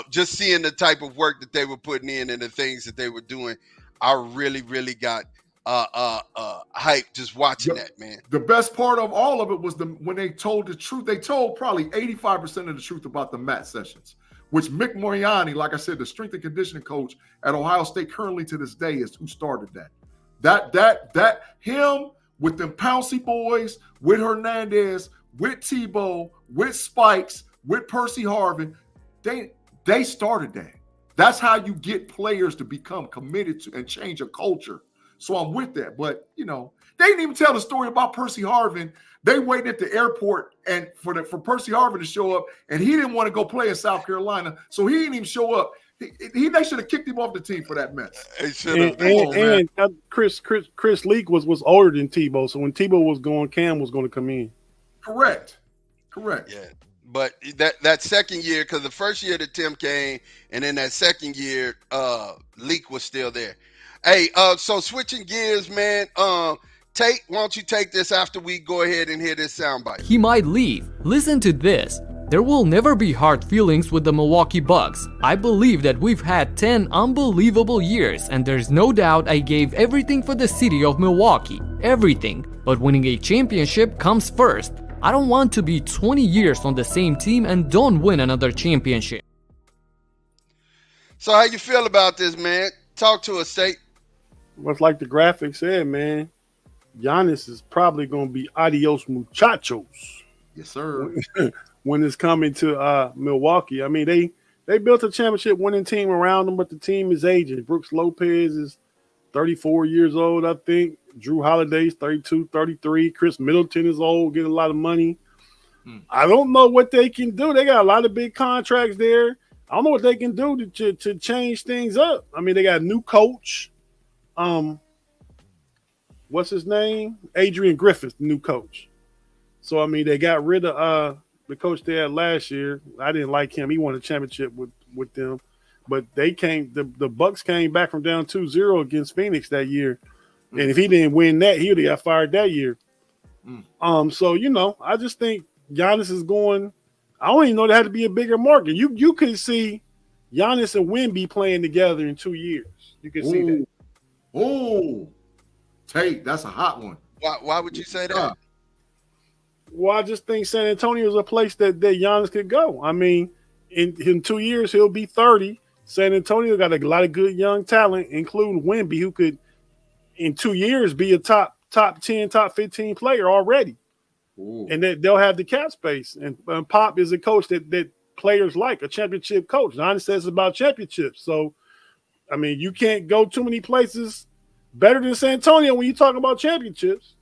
Just seeing the type of work that they were putting in and the things that they were doing, I really, really got hyped just watching that, man. The best part of all of it was when they told the truth. They told probably 85% of the truth about the mat sessions, which Mick Moriarty, like I said, the strength and conditioning coach at Ohio State currently to this day is who started that. That him with them Pouncey boys, with Hernandez, with Tebow, with Spikes, with Percy Harvin, they started that. That's how you get players to become committed to and change a culture. So I'm with that. But, they didn't even tell the story about Percy Harvin. They waited at the airport and for Percy Harvin to show up, and he didn't want to go play in South Carolina, so he didn't even show up. They should have kicked him off the team for that mess. And Chris Leak was older than Tebow, so when Tebow was going, Cam was going to come in. Correct. Yeah. But that second year, because the first year that Tim came, and then that second year, Leak was still there. Hey, so switching gears, man. Tate, why don't you take this after we go ahead and hear this soundbite? He might leave. Listen to this. There will never be hard feelings with the Milwaukee Bucks. I believe that we've had 10 unbelievable years, and there's no doubt I gave everything for the city of Milwaukee. Everything. But winning a championship comes first. I don't want to be 20 years on the same team and don't win another championship. So how you feel about this, man? Talk to us, Tate. What's like the graphic said, man. Giannis is probably going to be adios muchachos. Yes, sir. When it's coming to Milwaukee. I mean, they built a championship winning team around them, but the team is aging. Brooks Lopez is 34 years old, I think. Drew Holiday's 32, 33. Chris Middleton is old, getting a lot of money. I don't know what they can do. They got a lot of big contracts there. I don't know what they can do to change things up. I mean, they got a new coach. What's his name? Adrian Griffith, the new coach. So, I mean, they got rid of the coach they had last year. I didn't like him. He won a championship with them. But the Bucks came back from down 2-0 against Phoenix that year. And if he didn't win that, he would have got fired that year. So, I just think Giannis is going. I don't even know there had to be a bigger market. You could see Giannis and Wemby playing together in 2 years. You can see that. Oh, Tate, that's a hot one. Why would you say that? Well, I just think San Antonio is a place that Giannis could go. I mean, in 2 years, he'll be 30. San Antonio got a lot of good young talent, including Wemby, who could, in 2 years, be a top 10, top 15 player already. Ooh. And they'll have the cap space. And Pop is a coach that players like, a championship coach. Giannis says about championships. So, I mean, you can't go too many places better than San Antonio when you talk about championships.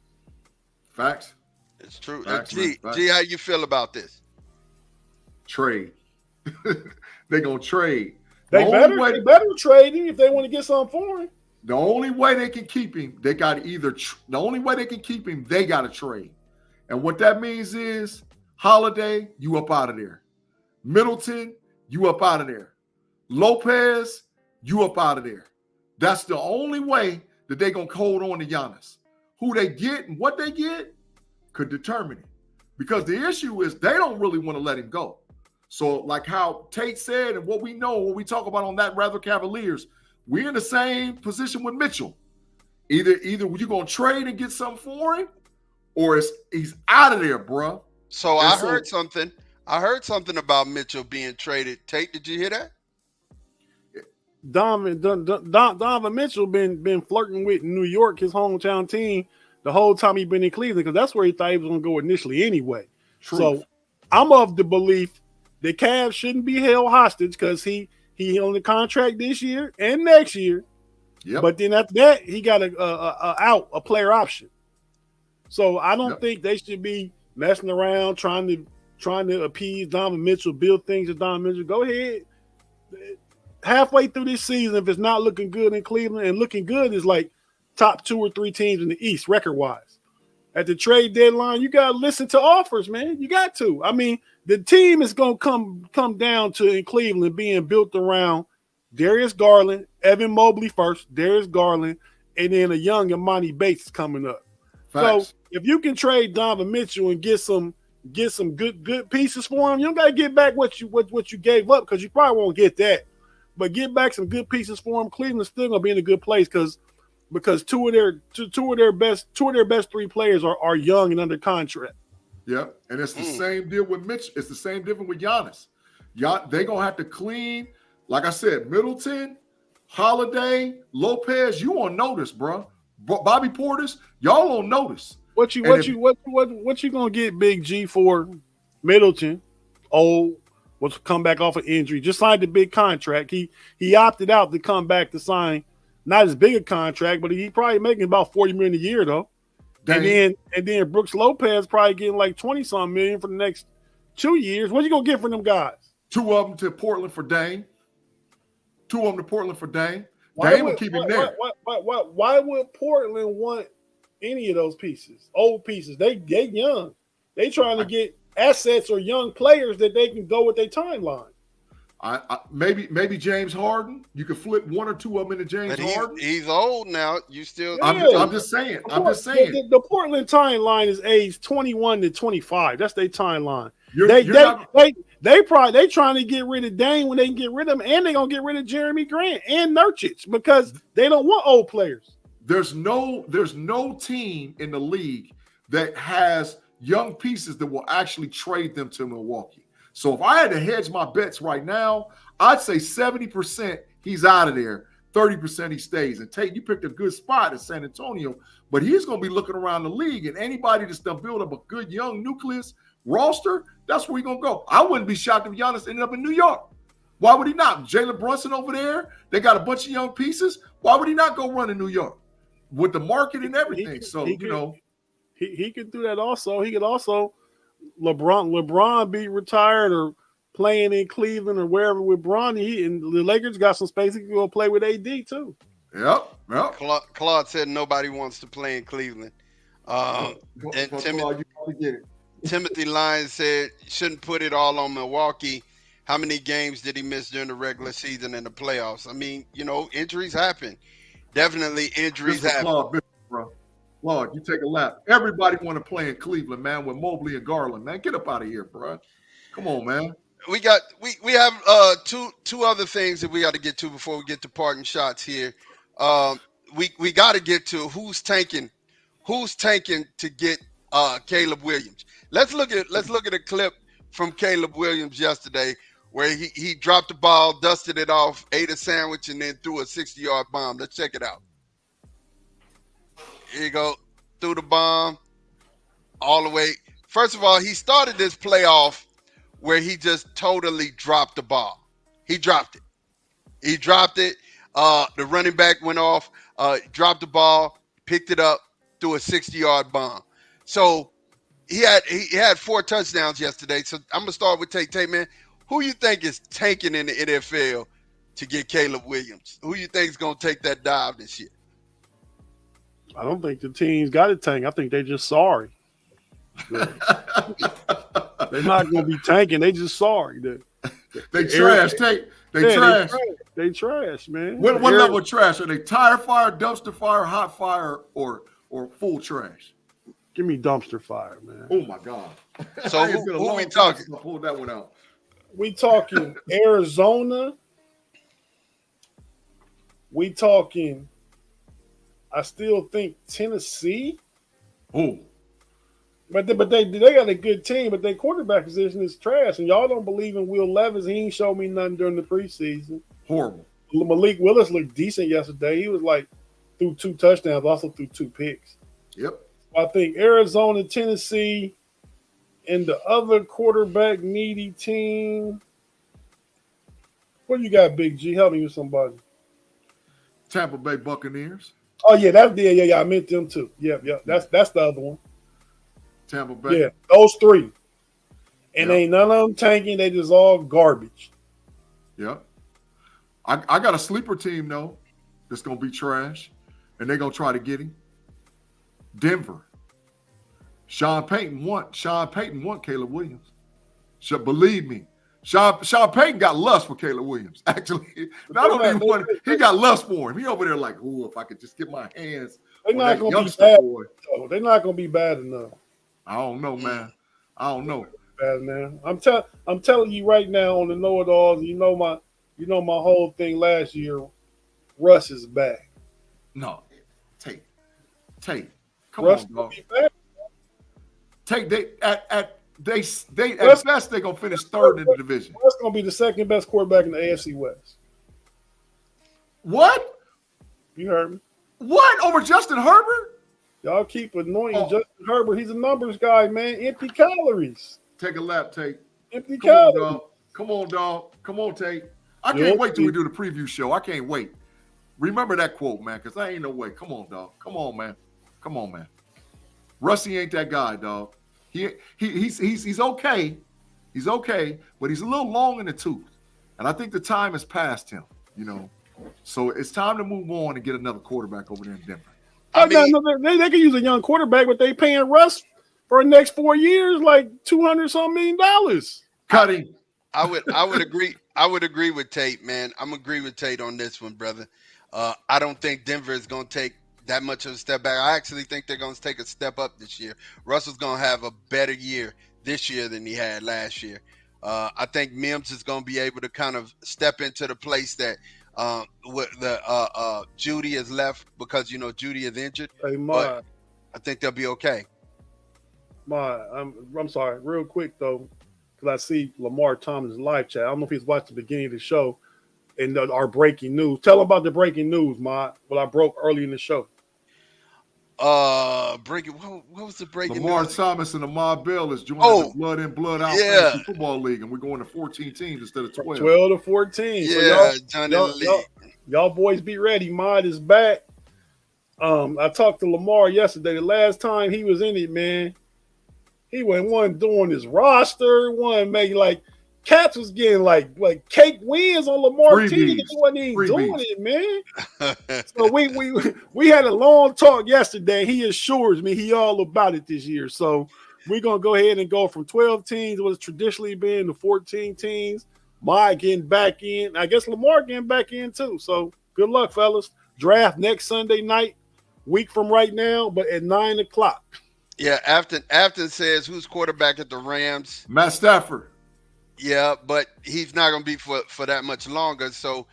Facts. It's true. Facts, G, facts. how you feel about this? Trade. They're going to trade. They better trade him if they want to get something for him. The only way they can keep him, they got to the only way they can keep him, they got to trade. And what that means is Holiday, you up out of there. Middleton, you up out of there. Lopez, you up out of there. That's the only way that they're going to hold on to Giannis. Who they get and what they get could determine it. Because the issue is they don't really want to let him go. So like how Tate said and what we know, what we talk about on that rather Cavaliers, we're in the same position with Mitchell. Either you're going to trade and get something for him or he's out of there, bro. So I heard something. I heard something about Mitchell being traded. Tate, did you hear that? Donovan Mitchell been flirting with New York, his hometown team, the whole time he's been in Cleveland, because that's where he thought he was going to go initially anyway. Truth. So I'm of the belief the Cavs shouldn't be held hostage because he on the contract this year and next year. Yep. But then after that, he got a player option. So I don't think they should be messing around trying to appease Donovan Mitchell, build things with Donovan Mitchell. Go ahead. Halfway through this season, if it's not looking good in Cleveland, and looking good is like top 2 or 3 teams in the East record-wise. At the trade deadline, you got to listen to offers, man. You got to. I mean, the team is going to come down to in Cleveland being built around Darius Garland, Evan Mobley first, Darius Garland, and then a young Imani Bates coming up. Facts. So if you can trade Donovan Mitchell and get some good pieces for him, you don't got to get back what you gave up because you probably won't get that. But get back some good pieces for him. Cleveland's still gonna be in a good place because two of their best 3 players are young and under contract. Yep, and it's the same deal with Mitch. It's the same difference with Giannis. They gonna have to clean, like I said, Middleton, Holiday, Lopez. You on notice, bro. Bobby Portis, y'all on notice. What you gonna get Big G for Middleton? Was come back off an injury, just signed a big contract. He opted out to come back to sign not as big a contract, but he probably making about $40 million a year though. Dang. And then Brooks Lopez probably getting like 20-something million for the next 2 years. What you gonna get for them guys? 2 of them to Portland for Dame. 2 of them to Portland for Dame. Dame will keep him there. Why would Portland want any of those pieces? Old pieces. They young. They trying to get assets or young players that they can go with their timeline. Maybe James Harden. You could flip one or two of them into James But Harden. he's old now. You still. I'm just saying. The Portland timeline is age 21 to 25. That's their timeline. They trying to get rid of Dame when they can get rid of him, and they gonna get rid of Jeremy Grant and Nurkic because they don't want old players. There's no team in the league that has young pieces that will actually trade them to Milwaukee. So if I had to hedge my bets right now, I'd say 70% he's out of there, 30% he stays. And Tate, you picked a good spot in San Antonio, but he's going to be looking around the league, and anybody that's done build up a good young nucleus roster, that's where he's going to go. I wouldn't be shocked if Giannis ended up in New York. Why would he not? Jalen Brunson over there, they got a bunch of young pieces. Why would he not go run in New York with the market and everything? He could do that also. He could also LeBron be retired or playing in Cleveland or wherever with Bronny, and the Lakers got some space. He can go play with AD too. Yep. Claude said nobody wants to play in Cleveland. Timothy Lyons said shouldn't put it all on Milwaukee. How many games did he miss during the regular season and the playoffs? I mean, injuries happen. Definitely injuries happen. Lord, you take a lap. Everybody want to play in Cleveland, man, with Mobley and Garland, man. Get up out of here, bro. Come on, man. We have two other things that we got to get to before we get to parting shots here. We got to get to who's tanking to get Caleb Williams. Let's look at a clip from Caleb Williams yesterday where he dropped the ball, dusted it off, ate a sandwich, and then threw a 60-yard bomb. Let's check it out. Here you go. Threw the bomb all the way. First of all, he started this playoff where he just totally dropped the ball. He dropped it. The running back went off, dropped the ball, picked it up, threw a 60-yard bomb. So he had 4 touchdowns yesterday. So I'm gonna start with Tate. Tate, man, who you think is tanking in the NFL to get Caleb Williams? Who you think is gonna take that dive this year? I don't think the team's got a tank. I think they're just sorry. They're not going to be tanking. They just sorry. They trash, Tate. They trash. They trash, man. What level of trash? Are they tire fire, dumpster fire, hot fire, or full trash? Give me dumpster fire, man. Oh, my God. So who we talking? Pull that one out. We talking Arizona. We talking... I still think Tennessee. Oh, but they got a good team, but their quarterback position is trash. And y'all don't believe in Will Levis. He ain't showed me nothing during the preseason. Horrible. Malik Willis looked decent yesterday. He was threw 2 touchdowns, also threw 2 picks. Yep. I think Arizona, Tennessee, and the other quarterback needy team. What you got, Big G? Help me with somebody. Tampa Bay Buccaneers. Oh yeah, I meant them too. Yeah. That's the other one. Tampa Bay. Yeah, those 3. And ain't none of them tanking. They just all garbage. Yep. I got a sleeper team though that's gonna be trash, and they're gonna try to get him. Denver. Sean Payton want Caleb Williams. Believe me. Sean Payton got lust for Caleb Williams. Actually, he got lust for him. He over there like, ooh, if I could just get my hands They're on not that going to be youngster bad. boy. They're not going to be bad enough. I don't know, man. I don't know. Bad man. I'm telling you right now on the know-it-alls. You know my whole thing last year. Russ is back. No, Tate. Come Russ on, dog. Be back. Tate. They at best they're gonna finish 3rd in the division. Russ gonna be the 2nd best quarterback in the AFC West. What? You heard me. What over Justin Herbert? Y'all keep anointing Justin Herbert. He's a numbers guy, man. Empty calories. Take a lap, Tate. Empty calories. Come on, dog. Come on, Tate. I can't wait till we do the preview show. I can't wait. Remember that quote, man, because I ain't no way. Come on, dog. Come on, man. Rusty ain't that guy, dog. He's okay. He's okay, but he's a little long in the tooth. And I think the time has passed him, So it's time to move on and get another quarterback over there in Denver. They can use a young quarterback, but they paying Russ for the next 4 years like $200-some million. Cut him. I would agree. I would agree with Tate, man. I'm agree with Tate on this one, brother. I don't think Denver is going to take that much of a step back. I actually think they're going to take a step up this year. Russell's going to have a better year this year than he had last year. I think Mims is going to be able to kind of step into the place that Judy has left because, Judy is injured. Hey, but I think they'll be okay. I'm sorry, real quick though, because I see Lamar Thomas' live chat. I don't know if he's watched the beginning of the show and our breaking news. Tell him about the breaking news, what I broke early in the show. Breaking. What was the breaking Lamar news? Thomas and Ahmad Bell is joining the Blood In, Blood Out Fantasy Football League, and we're going to 14 teams instead of 12. 12 to 14. Yeah, so y'all boys be ready. Mod is back. I talked to Lamar yesterday. The last time he was in it, man, he wasn't doing his roster. One making like Cats was getting like cake wins on Lamar team. He wasn't even doing it, man. So we had a long talk yesterday. He assures me he all about it this year. So we're gonna go ahead and go from 12 teams, what has traditionally been, to 14 teams. Mike getting back in. I guess Lamar getting back in too. So good luck, fellas. Draft next Sunday night, week from right now, but at 9:00. Yeah, Afton says who's quarterback at the Rams? Matt Stafford. Yeah, but he's not going to be for that much longer. So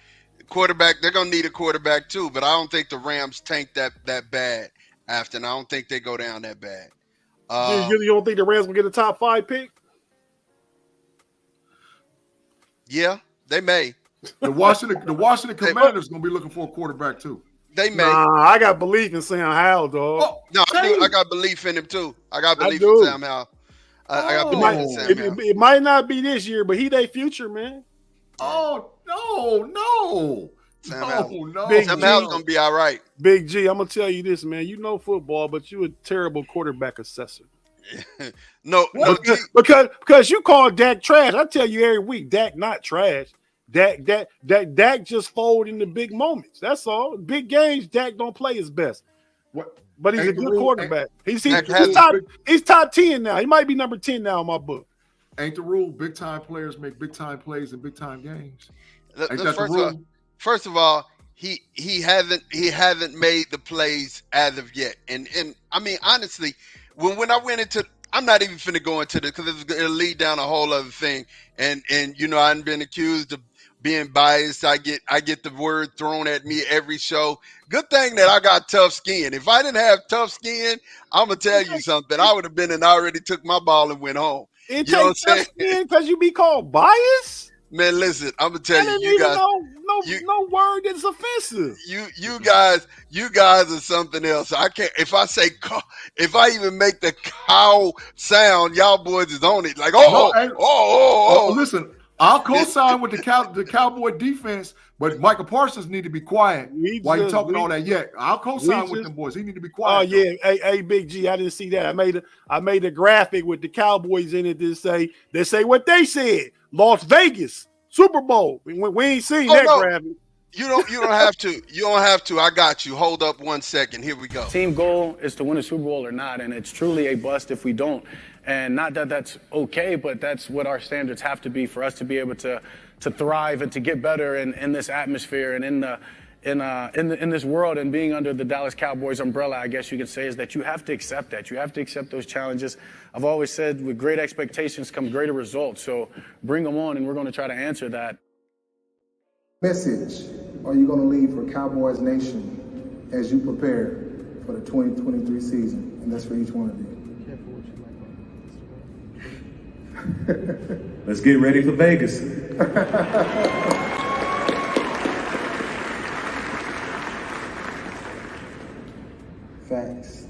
quarterback, they're going to need a quarterback too, but I don't think the Rams tank that bad, Afton. I don't think they go down that bad. You don't think the Rams will get a top 5 pick? Yeah, they may. The Washington Commanders going to be looking for a quarterback too. They may. Nah, I got belief in Sam Howell, dog. Oh, no, I got belief in him too. I got belief in Sam Howell. I got belief in Sam Howell. It might not be this year, but he their future, man. Oh, no. Sam Howell's going to be all right. Big G, I'm going to tell you this, man. You know football, but you a terrible quarterback assessor. No, because you call Dak trash. I tell you every week, Dak not trash. Dak just fold in the big moments. That's all. Big games, Dak don't play his best. But he's a good quarterback. He's top 10 now. He might be number 10 now in my book. Ain't the rule big time players make big time plays in big time games? First of all, he hasn't made the plays as of yet. And I mean, honestly, when I went into, I'm not even finna go into this because it'll lead down a whole other thing. And I've been accused of being biased. I get the word thrown at me every show. Good thing that I got tough skin. If I didn't have tough skin, I'm gonna tell you something. I would have been and already took my ball and went home. It takes tough skin because you be called biased. Man, listen, I'm gonna tell you guys. No word that's offensive. You guys are something else. I can't. If I even make the cow sound, y'all boys is on it. Like Listen, I'll co-sign with the Cowboy defense, but Michael Parsons need to be quiet while you're talking all that. Yeah, I'll co-sign with them boys. He need to be quiet. Oh yeah, hey, Big G, I didn't see that. I made a graphic with the Cowboys in it that say what they said. Las Vegas Super Bowl. We ain't seen that graphic. You don't have to. You don't have to. I got you. Hold up 1 second. Here we go. Team goal is to win a Super Bowl or not, and it's truly a bust if we don't. And not that that's okay, but that's what our standards have to be for us to be able to thrive and to get better in this atmosphere and in this world, and being under the Dallas Cowboys umbrella, I guess you could say, is that you have to accept that. You have to accept those challenges. I've always said with great expectations come greater results. So bring them on, and we're going to try to answer that. Message are you going to leave for Cowboys Nation as you prepare for the 2023 season? And that's for each one of you. Let's get ready for Vegas. Facts.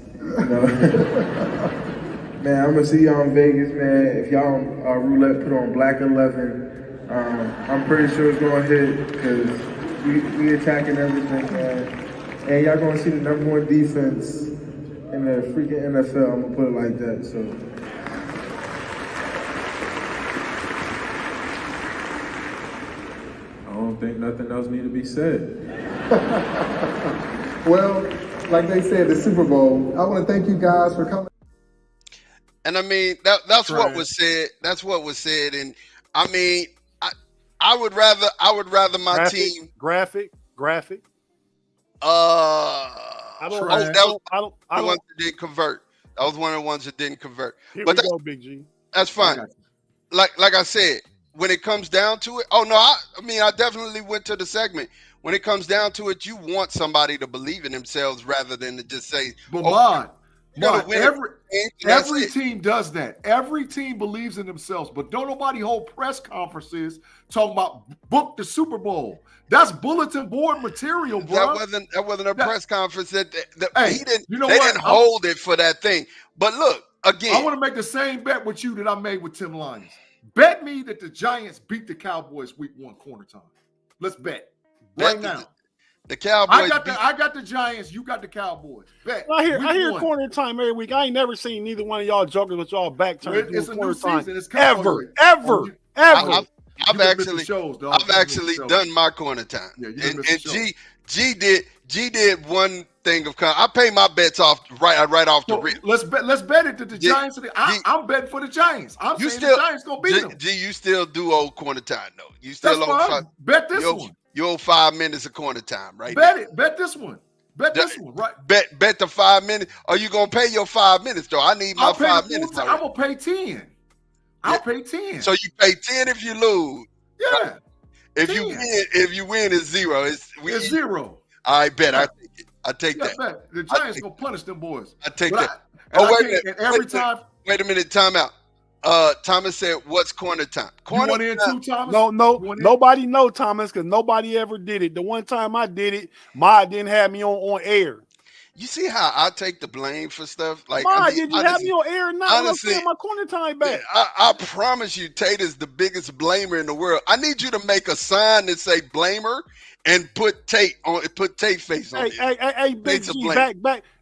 Man, I'm gonna see y'all in Vegas, man. If y'all roulette put on Black 11, I'm pretty sure it's gonna hit because we attacking everything, man. And y'all gonna see the #1 defense in the freaking NFL. I'm gonna put it like that. So. I don't think nothing else need to be said. Well, like they said, the Super Bowl. I want to thank you guys for coming. And I mean, that's what was said. That's what was said. And I mean, I would rather my team. Graphic. I don't. that was I don't. the ones that didn't convert. That was one of the ones that didn't convert. Here But we go, Big G. that's fine. Like I said, when it comes down to it, I mean, I definitely went to the segment. When it comes down to it, you want somebody to believe in themselves rather than to just say, But every it. team does that. Every team believes in themselves, but don't nobody hold press conferences talking about book the Super Bowl. That's bulletin board material, bro. That wasn't a press conference. They didn't hold it for that thing. But look, again, I want to make the same bet with you that I made with Tim Lyons. Bet me that the Giants beat the Cowboys week 1 corner time. Let's bet right now. The Cowboys. I got the Giants. You got the Cowboys. Bet. I hear corner time every week. I ain't never seen neither one of y'all jokers with y'all back turn. It's a new time. season. It's ever. I've actually done my corner time. Yeah, and G did one thing of I pay my bets off right off the rip. Let's bet it that the Giants. I'm betting for the Giants. I'm saying the Giants gonna beat them. G, you still do old corner time though. You still bet this one. You owe 5 minutes of corner time, right? Bet this one. Bet this one, right? Bet the 5 minutes. Are you gonna pay your 5 minutes though? I need my 5 minutes. I'm gonna pay 10. I'll pay 10. So you pay 10 if you lose. Yeah. If you win, it's 0. It's 0. I bet. Yeah. I take that. Bet. The Giants gonna punish them boys. I take that. Wait a minute. Wait a minute. Time out. Thomas said, "What's corner time?" You want in too, Thomas? No. Nobody know Thomas because nobody ever did it. The one time I did it, Ma didn't have me on air. You see how I take the blame for stuff? Like, did you have me on air? Not honestly, my corner time back. I promise you, Tate is the biggest blamer in the world. I need you to make a sign that say "blamer" and put Tate face on it. Hey, Big G,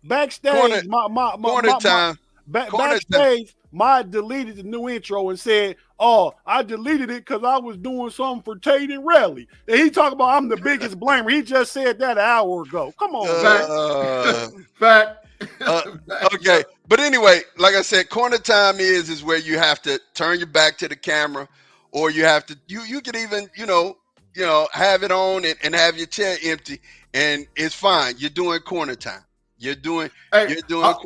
backstage. Corner time. Backstage, Ma deleted the new intro and said, "Oh, I deleted it because I was doing something for Tate and Rally." And he talking about I'm the biggest blamer. He just said that an hour ago. Come on, fact. Okay, but anyway, like I said, corner time is where you have to turn your back to the camera, or you have to you could even have it on and have your chair empty, and it's fine. You're doing corner time. You're doing. I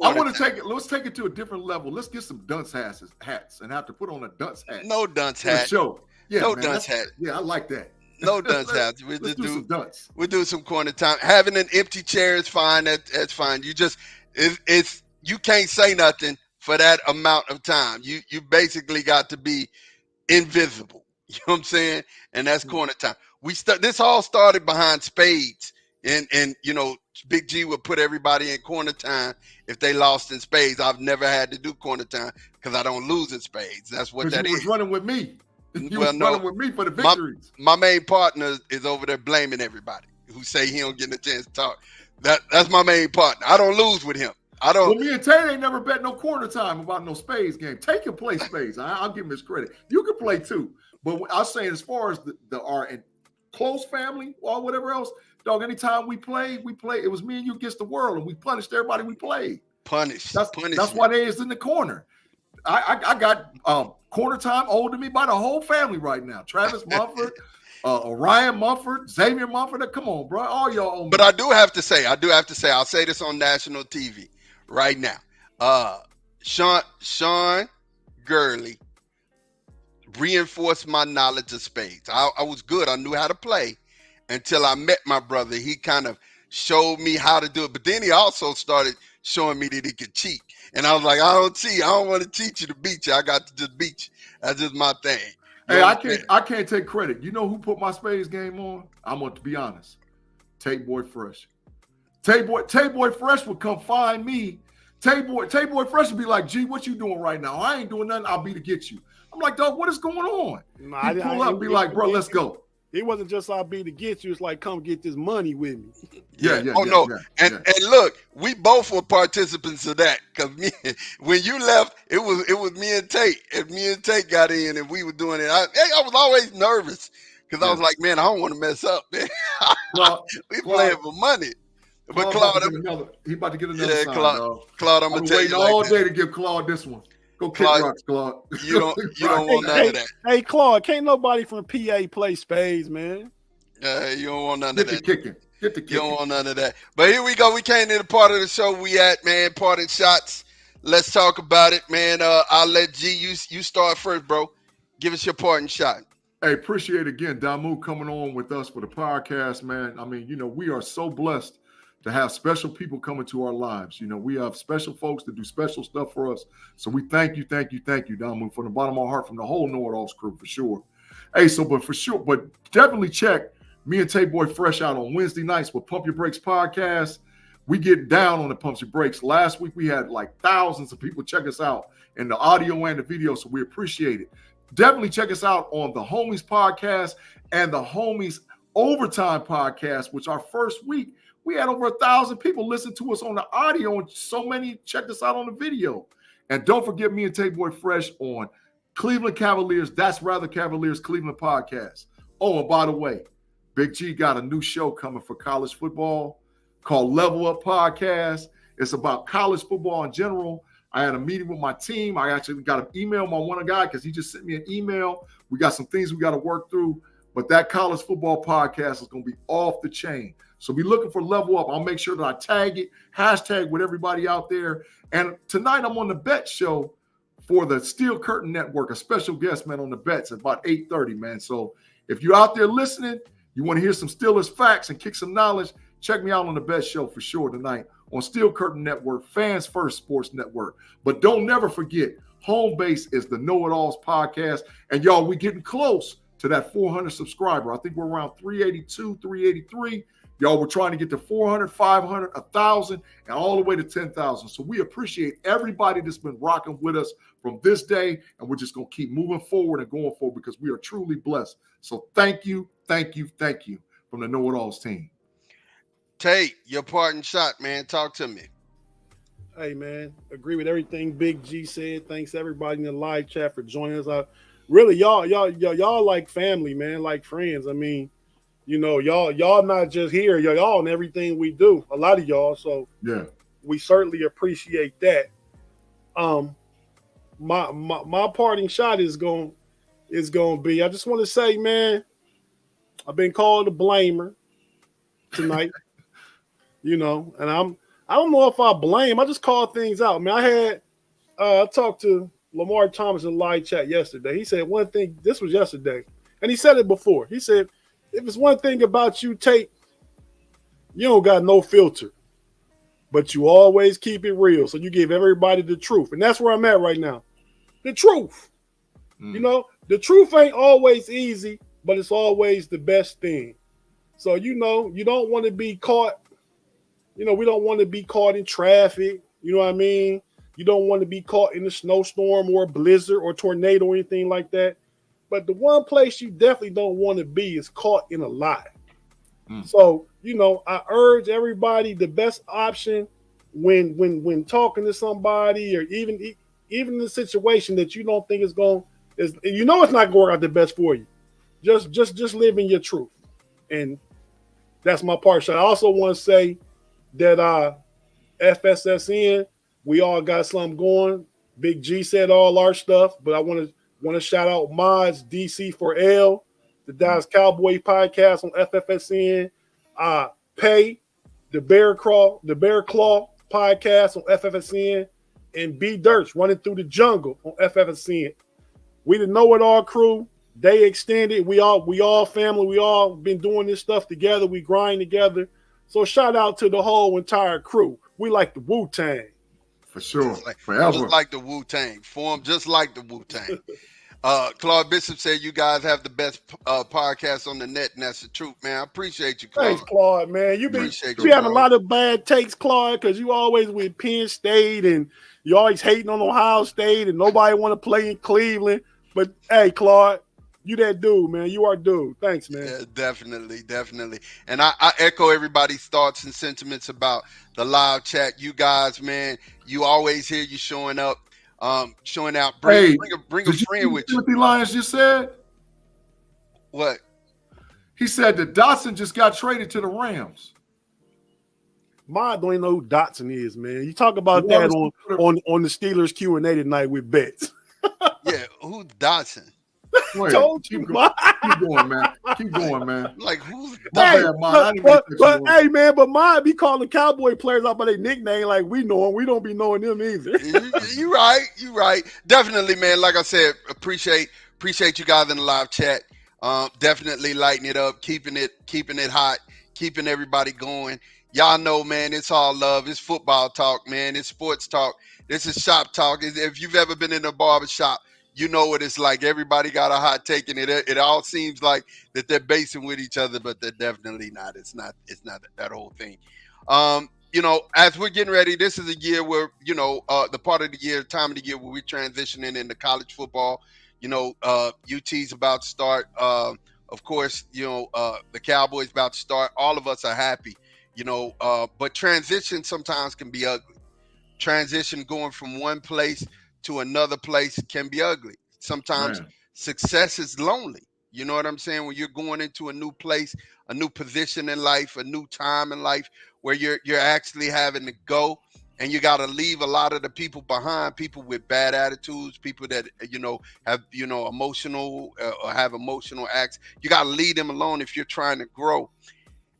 want to take it. Let's take it to a different level. Let's get some dunce hats and have to put on a dunce hat. No dunce hat. Show. Yeah, no man, dunce hat. Yeah, I like that. No dunce hats. Let's do some dunce. We'll do some corner time. Having an empty chair is fine. That's fine. You just you can't say nothing for that amount of time. You basically got to be invisible. You know what I'm saying? And that's corner time. This all started behind spades, and Big G would put everybody in corner time if they lost in spades. I've never had to do corner time because I don't lose in spades. That's what that is. You was running with me. You was running with me for the victories. My main partner is over there blaming everybody who say he don't get a chance to talk. That's my main partner. I don't lose with him. I don't. Well, me and Tate ain't never bet no corner time about no spades game. Tate can play spades. I'll give him his credit. You can play too. But I was saying as far as our close family or whatever else, dog, anytime we play, it was me and you against the world, and we punished everybody we played. That's why they is in the corner. I got corner time owed to me by the whole family right now. Travis Mumford, Ryan Mumford, Xavier Mumford. Come on, bro. All y'all own me. But I do have to say, I'll say this on national TV right now. Sean Gurley reinforced my knowledge of spades. I was good. I knew how to play until I met my brother. He kind of showed me how to do it. But then he also started showing me that he could cheat. And I was like, I don't cheat. I don't want to teach you to beat you. I got to just beat you. That's just my thing. Hey, I can't take credit. You know who put my spades game on? I'm going to be honest. Tate Boy Fresh. Tate Boy Fresh would come find me. Tate Boy Fresh would be like, "G, what you doing right now? I ain't doing nothing. I'll be to get you." I'm like, "Dog, what is going on?" He pull up and be like, "Bro, let's go." It wasn't just I'll be to get you. It's like, come get this money with me. And look, we both were participants of that because when you left, it was me and Tate. And me and Tate got in and we were doing it. I was always nervous because I was like, man, I don't want to mess up, man. We playing for money. But Claude, he about to get another sign, Claude, I'm gonna tell you all day to give Claude this one. Go kick Claude, rocks, Claude. you don't want none of that. Hey, Claude, can't nobody from PA play spades, man. You don't want none Get of the that. kicking. Get the You kicking. don't want none of that. But here we go. We came to the part of the show we at, man. Parting shots. Let's talk about it, man. I'll let G, you start first, bro. Give us your parting shot. Hey, appreciate again Damu coming on with us for the podcast, man. I mean, we are so blessed to have special people come into our lives. We have special folks that do special stuff for us. So we thank you, Damu, from the bottom of our heart, from the whole KnoitAllZ crew, for sure. Hey, but definitely check me and Tate Boy Fresh out on Wednesday nights with Pump Your Brakes podcast. We get down on the Pump Your Brakes. Last week we had like thousands of people check us out in the audio and the video, so we appreciate it. Definitely check us out on the Homies podcast and the Homies Overtime podcast, which our first week, we had over 1,000 people listen to us on the audio and so many checked us out on the video. And don't forget me and Tate Boy Fresh on Cleveland Cavaliers, That's Rather Cavaliers Cleveland podcast. Oh, and by the way, Big G got a new show coming for college football called Level Up Podcast. It's about college football in general. I had a meeting with my team. I actually got an email my one guy because he just sent me an email. We got some things we got to work through, but that college football podcast is going to be off the chain. So be looking for Level Up. I'll make sure that I tag it, hashtag with everybody out there. And tonight I'm on the Bet Show for the Steel Curtain Network, a special guest, man, on the bets at about 8:30, man. So if you're out there listening, you want to hear some Steelers facts and kick some knowledge, check me out on the Bet Show for sure tonight on Steel Curtain Network, Fans First Sports Network. But don't never forget, home base is the KnoitAllZ podcast. And y'all, we're getting close to that 400 subscriber. I think we're around 382, 383. Y'all, we're trying to get to 400, 500, 1,000, and all the way to 10,000. So we appreciate everybody that's been rocking with us from this day, and we're just going to keep moving forward and going forward because we are truly blessed. So thank you from the KnoitAllZ team. Tate, your parting shot, man. Talk to me. Hey, man, agree with everything Big G said. Thanks everybody in the live chat for joining us. Really, y'all like family, man, like friends. I mean, y'all not just here, y'all in everything we do. A lot of y'all, so yeah, we certainly appreciate that. My parting shot is going to be. I just want to say, man, I've been called a blamer tonight. And I don't know if I blame. I just call things out. I mean, I talked to Lamar Thomas in live chat yesterday. He said one thing. This was yesterday, and he said it before. He said, if it's one thing about you, Tate, you don't got no filter, but you always keep it real. So you give everybody the truth. And that's where I'm at right now. The truth. The truth ain't always easy, but it's always the best thing. So, you don't want to be caught. We don't want to be caught in traffic. You know what I mean? You don't want to be caught in a snowstorm or a blizzard or tornado or anything like that. But the one place you definitely don't want to be is caught in a lie. So, I urge everybody the best option when talking to somebody or even in the situation that you don't think it's not going to work out the best for you. Just live in your truth. And that's my part shot. I also want to say that FSSN, we all got something going. Big G said all our stuff, but I want to shout out Mods DC4L, the Dallas Cowboy podcast on FFSN, Pay, the Bear Claw podcast on FFSN, and B Dirts Running Through the Jungle on FFSN. We the Know It All crew. They extended. We all family. We all been doing this stuff together. We grind together. So shout out to the whole entire crew. We like the Wu-Tang. For sure. Forever. Just like the Wu-Tang. Formed just like the Wu-Tang. Claude Bishop said you guys have the best podcast on the net, and that's the truth, man. I appreciate you, Claude. Thanks, Claude, man. You have a lot of bad takes, Claude, because you always with Penn State and you always hating on Ohio State and nobody want to play in Cleveland. But hey, Claude, you that dude, man. You are dude. Thanks, man. Yeah, definitely. And I echo everybody's thoughts and sentiments about the live chat. You guys, man, you always hear you showing up, showing out. Bring a friend with you. Timothy Lyons just said? What? He said that Dotson just got traded to the Rams. Ma don't even know who Dotson is, man. You talk about that on the Steelers Q&A tonight with Betts. Yeah, who's Dotson? Told you, Ma. Keep going, man. Keep going, man. Like, who's My Dotson? bad, Ma. I didn't mean to cut you off. Hey, man, but Ma be calling Cowboy players out by their nickname like we know them. We don't be knowing them either. You right. Definitely, man. Like I said, appreciate you guys in the live chat. Definitely lighting it up, keeping it hot, keeping everybody going. Y'all know, man, it's all love. It's football talk, man. It's sports talk. This is shop talk. If you've ever been in a barber shop, you know what it's like. Everybody got a hot take, and it all seems like that they're basing with each other, but they're definitely not. It's not that whole thing. As we're getting ready, this is a year where, the part of the year, time of the year where we're transitioning into college football. UT's about to start. Of course, the Cowboys about to start. All of us are happy, but transition sometimes can be ugly. Transition going from one place to another place can be ugly. Sometimes success is lonely. You know what I'm saying? When you're going into a new place, a new position in life, a new time in life where you're actually having to go, and you got to leave a lot of the people behind, people with bad attitudes, people that, have, emotional or have emotional acts. You got to leave them alone if you're trying to grow.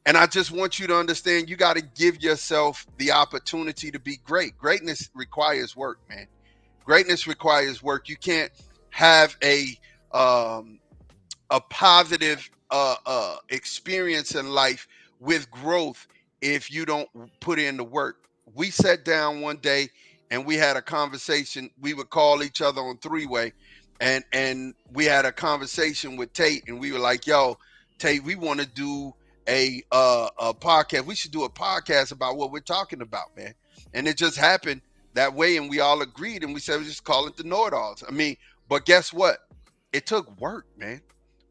And I just want you to understand, you got to give yourself the opportunity to be great. Greatness requires work, man. Greatness requires work. You can't have a positive experience in life with growth if you don't put in the work. We sat down one day and we had a conversation. We would call each other on three-way, and we had a conversation with Tate, and we were like, yo, Tate, we want to do a podcast. We should do a podcast about what we're talking about, man. And it just happened that way, and we all agreed, and we said, we just call it the KnoitAllZ. I mean, but guess what? It took work, man.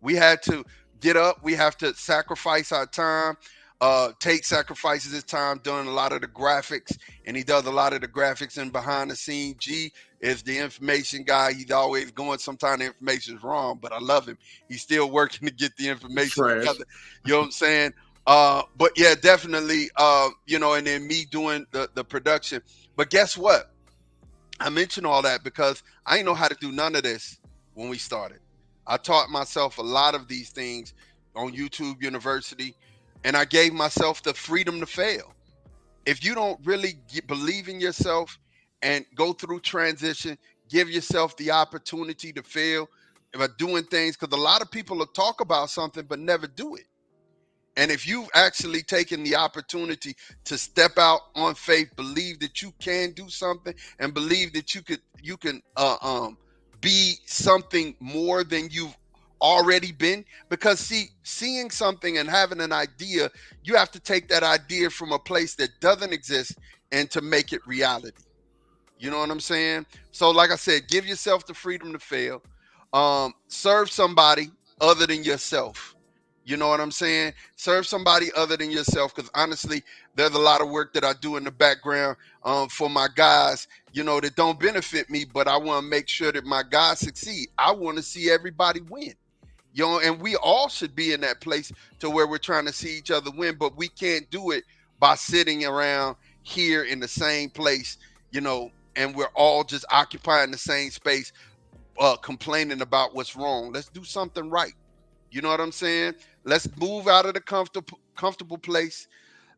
We had to get up. We have to sacrifice our time. Tate sacrifices his time doing a lot of the graphics, and he does a lot of the graphics and behind the scenes. G is the information guy. He's always going. Sometimes the information is wrong, but I love him. He's still working to get the information together. You know what I'm saying? But yeah, definitely, and then me doing the production. But guess what? I mention all that because I didn't know how to do none of this when we started. I taught myself a lot of these things on YouTube University, and I gave myself the freedom to fail. If you don't really believe in yourself and go through transition, give yourself the opportunity to fail by doing things, because a lot of people will talk about something but never do it. And if you've actually taken the opportunity to step out on faith, believe that you can do something, and believe that you can be something more than you've already been. Because seeing something and having an idea, you have to take that idea from a place that doesn't exist and to make it reality. You know what I'm saying? So like I said, give yourself the freedom to fail. Serve somebody other than yourself. You know what I'm saying? Serve somebody other than yourself, because honestly, there's a lot of work that I do in the background for my guys, that don't benefit me, but I want to make sure that my guys succeed. I want to see everybody win. And we all should be in that place to where we're trying to see each other win, but we can't do it by sitting around here in the same place, and we're all just occupying the same space, complaining about what's wrong. Let's do something right. You know what I'm saying? Let's move out of the comfortable place.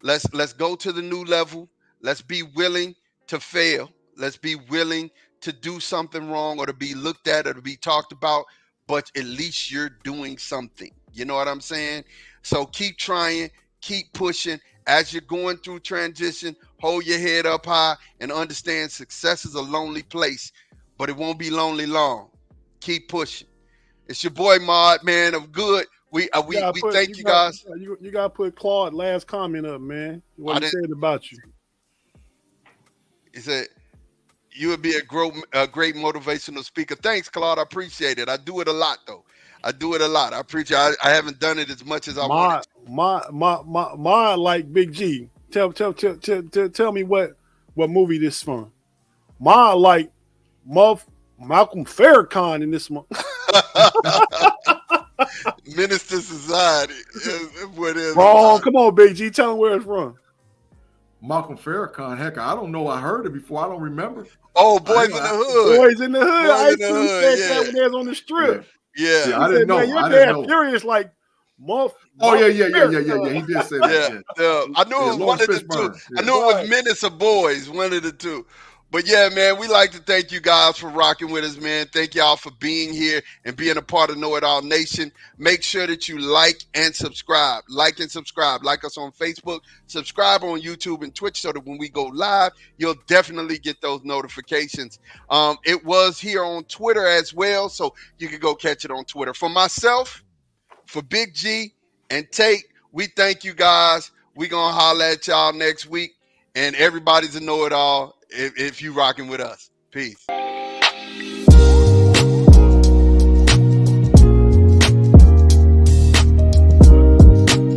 Let's go to the new level. Let's be willing to fail. Let's be willing to do something wrong, or to be looked at, or to be talked about, but at least you're doing something. You know what I'm saying? So keep trying, keep pushing. As you're going through transition, hold your head up high and understand success is a lonely place, but it won't be lonely long. Keep pushing. It's your boy Mod, man, of good. We thank you guys. You gotta put Claude last comment up, man. What he said about you. He said you would be a great motivational speaker. Thanks, Claude. I appreciate it. I do it a lot, though. I do it a lot. I appreciate. I haven't done it as much as I wanted. My like Big G. Tell me what movie this is from. My like Malcolm Farrakhan in this one. Minister Society. What is Wrong. Come on, Big G. Tell him where it's from. Malcolm Farrakhan. Heck, I don't know. I heard it before. I don't remember. Oh, Boys in the Hood. Boys in the Hood. Boys I in the see Hood, said yeah. that when they was on the strip. Yeah. See, I He didn't said, know. man, your I didn't dad know. furious like muff. Oh yeah. He did say that. Yeah. I knew it was one of the two. Fishburne. I knew it was Menace or Boys, one of the two. But yeah, man, we like to thank you guys for rocking with us, man. Thank y'all for being here and being a part of Know It All Nation. Make sure that you like and subscribe. Like and subscribe. Like us on Facebook. Subscribe on YouTube and Twitch so that when we go live, you'll definitely get those notifications. It was here on Twitter as well, so you can go catch it on Twitter. For myself, for Big G and Tate, we thank you guys. We're going to holler at y'all next week. And everybody's a know-it-all if you rocking with us. Peace.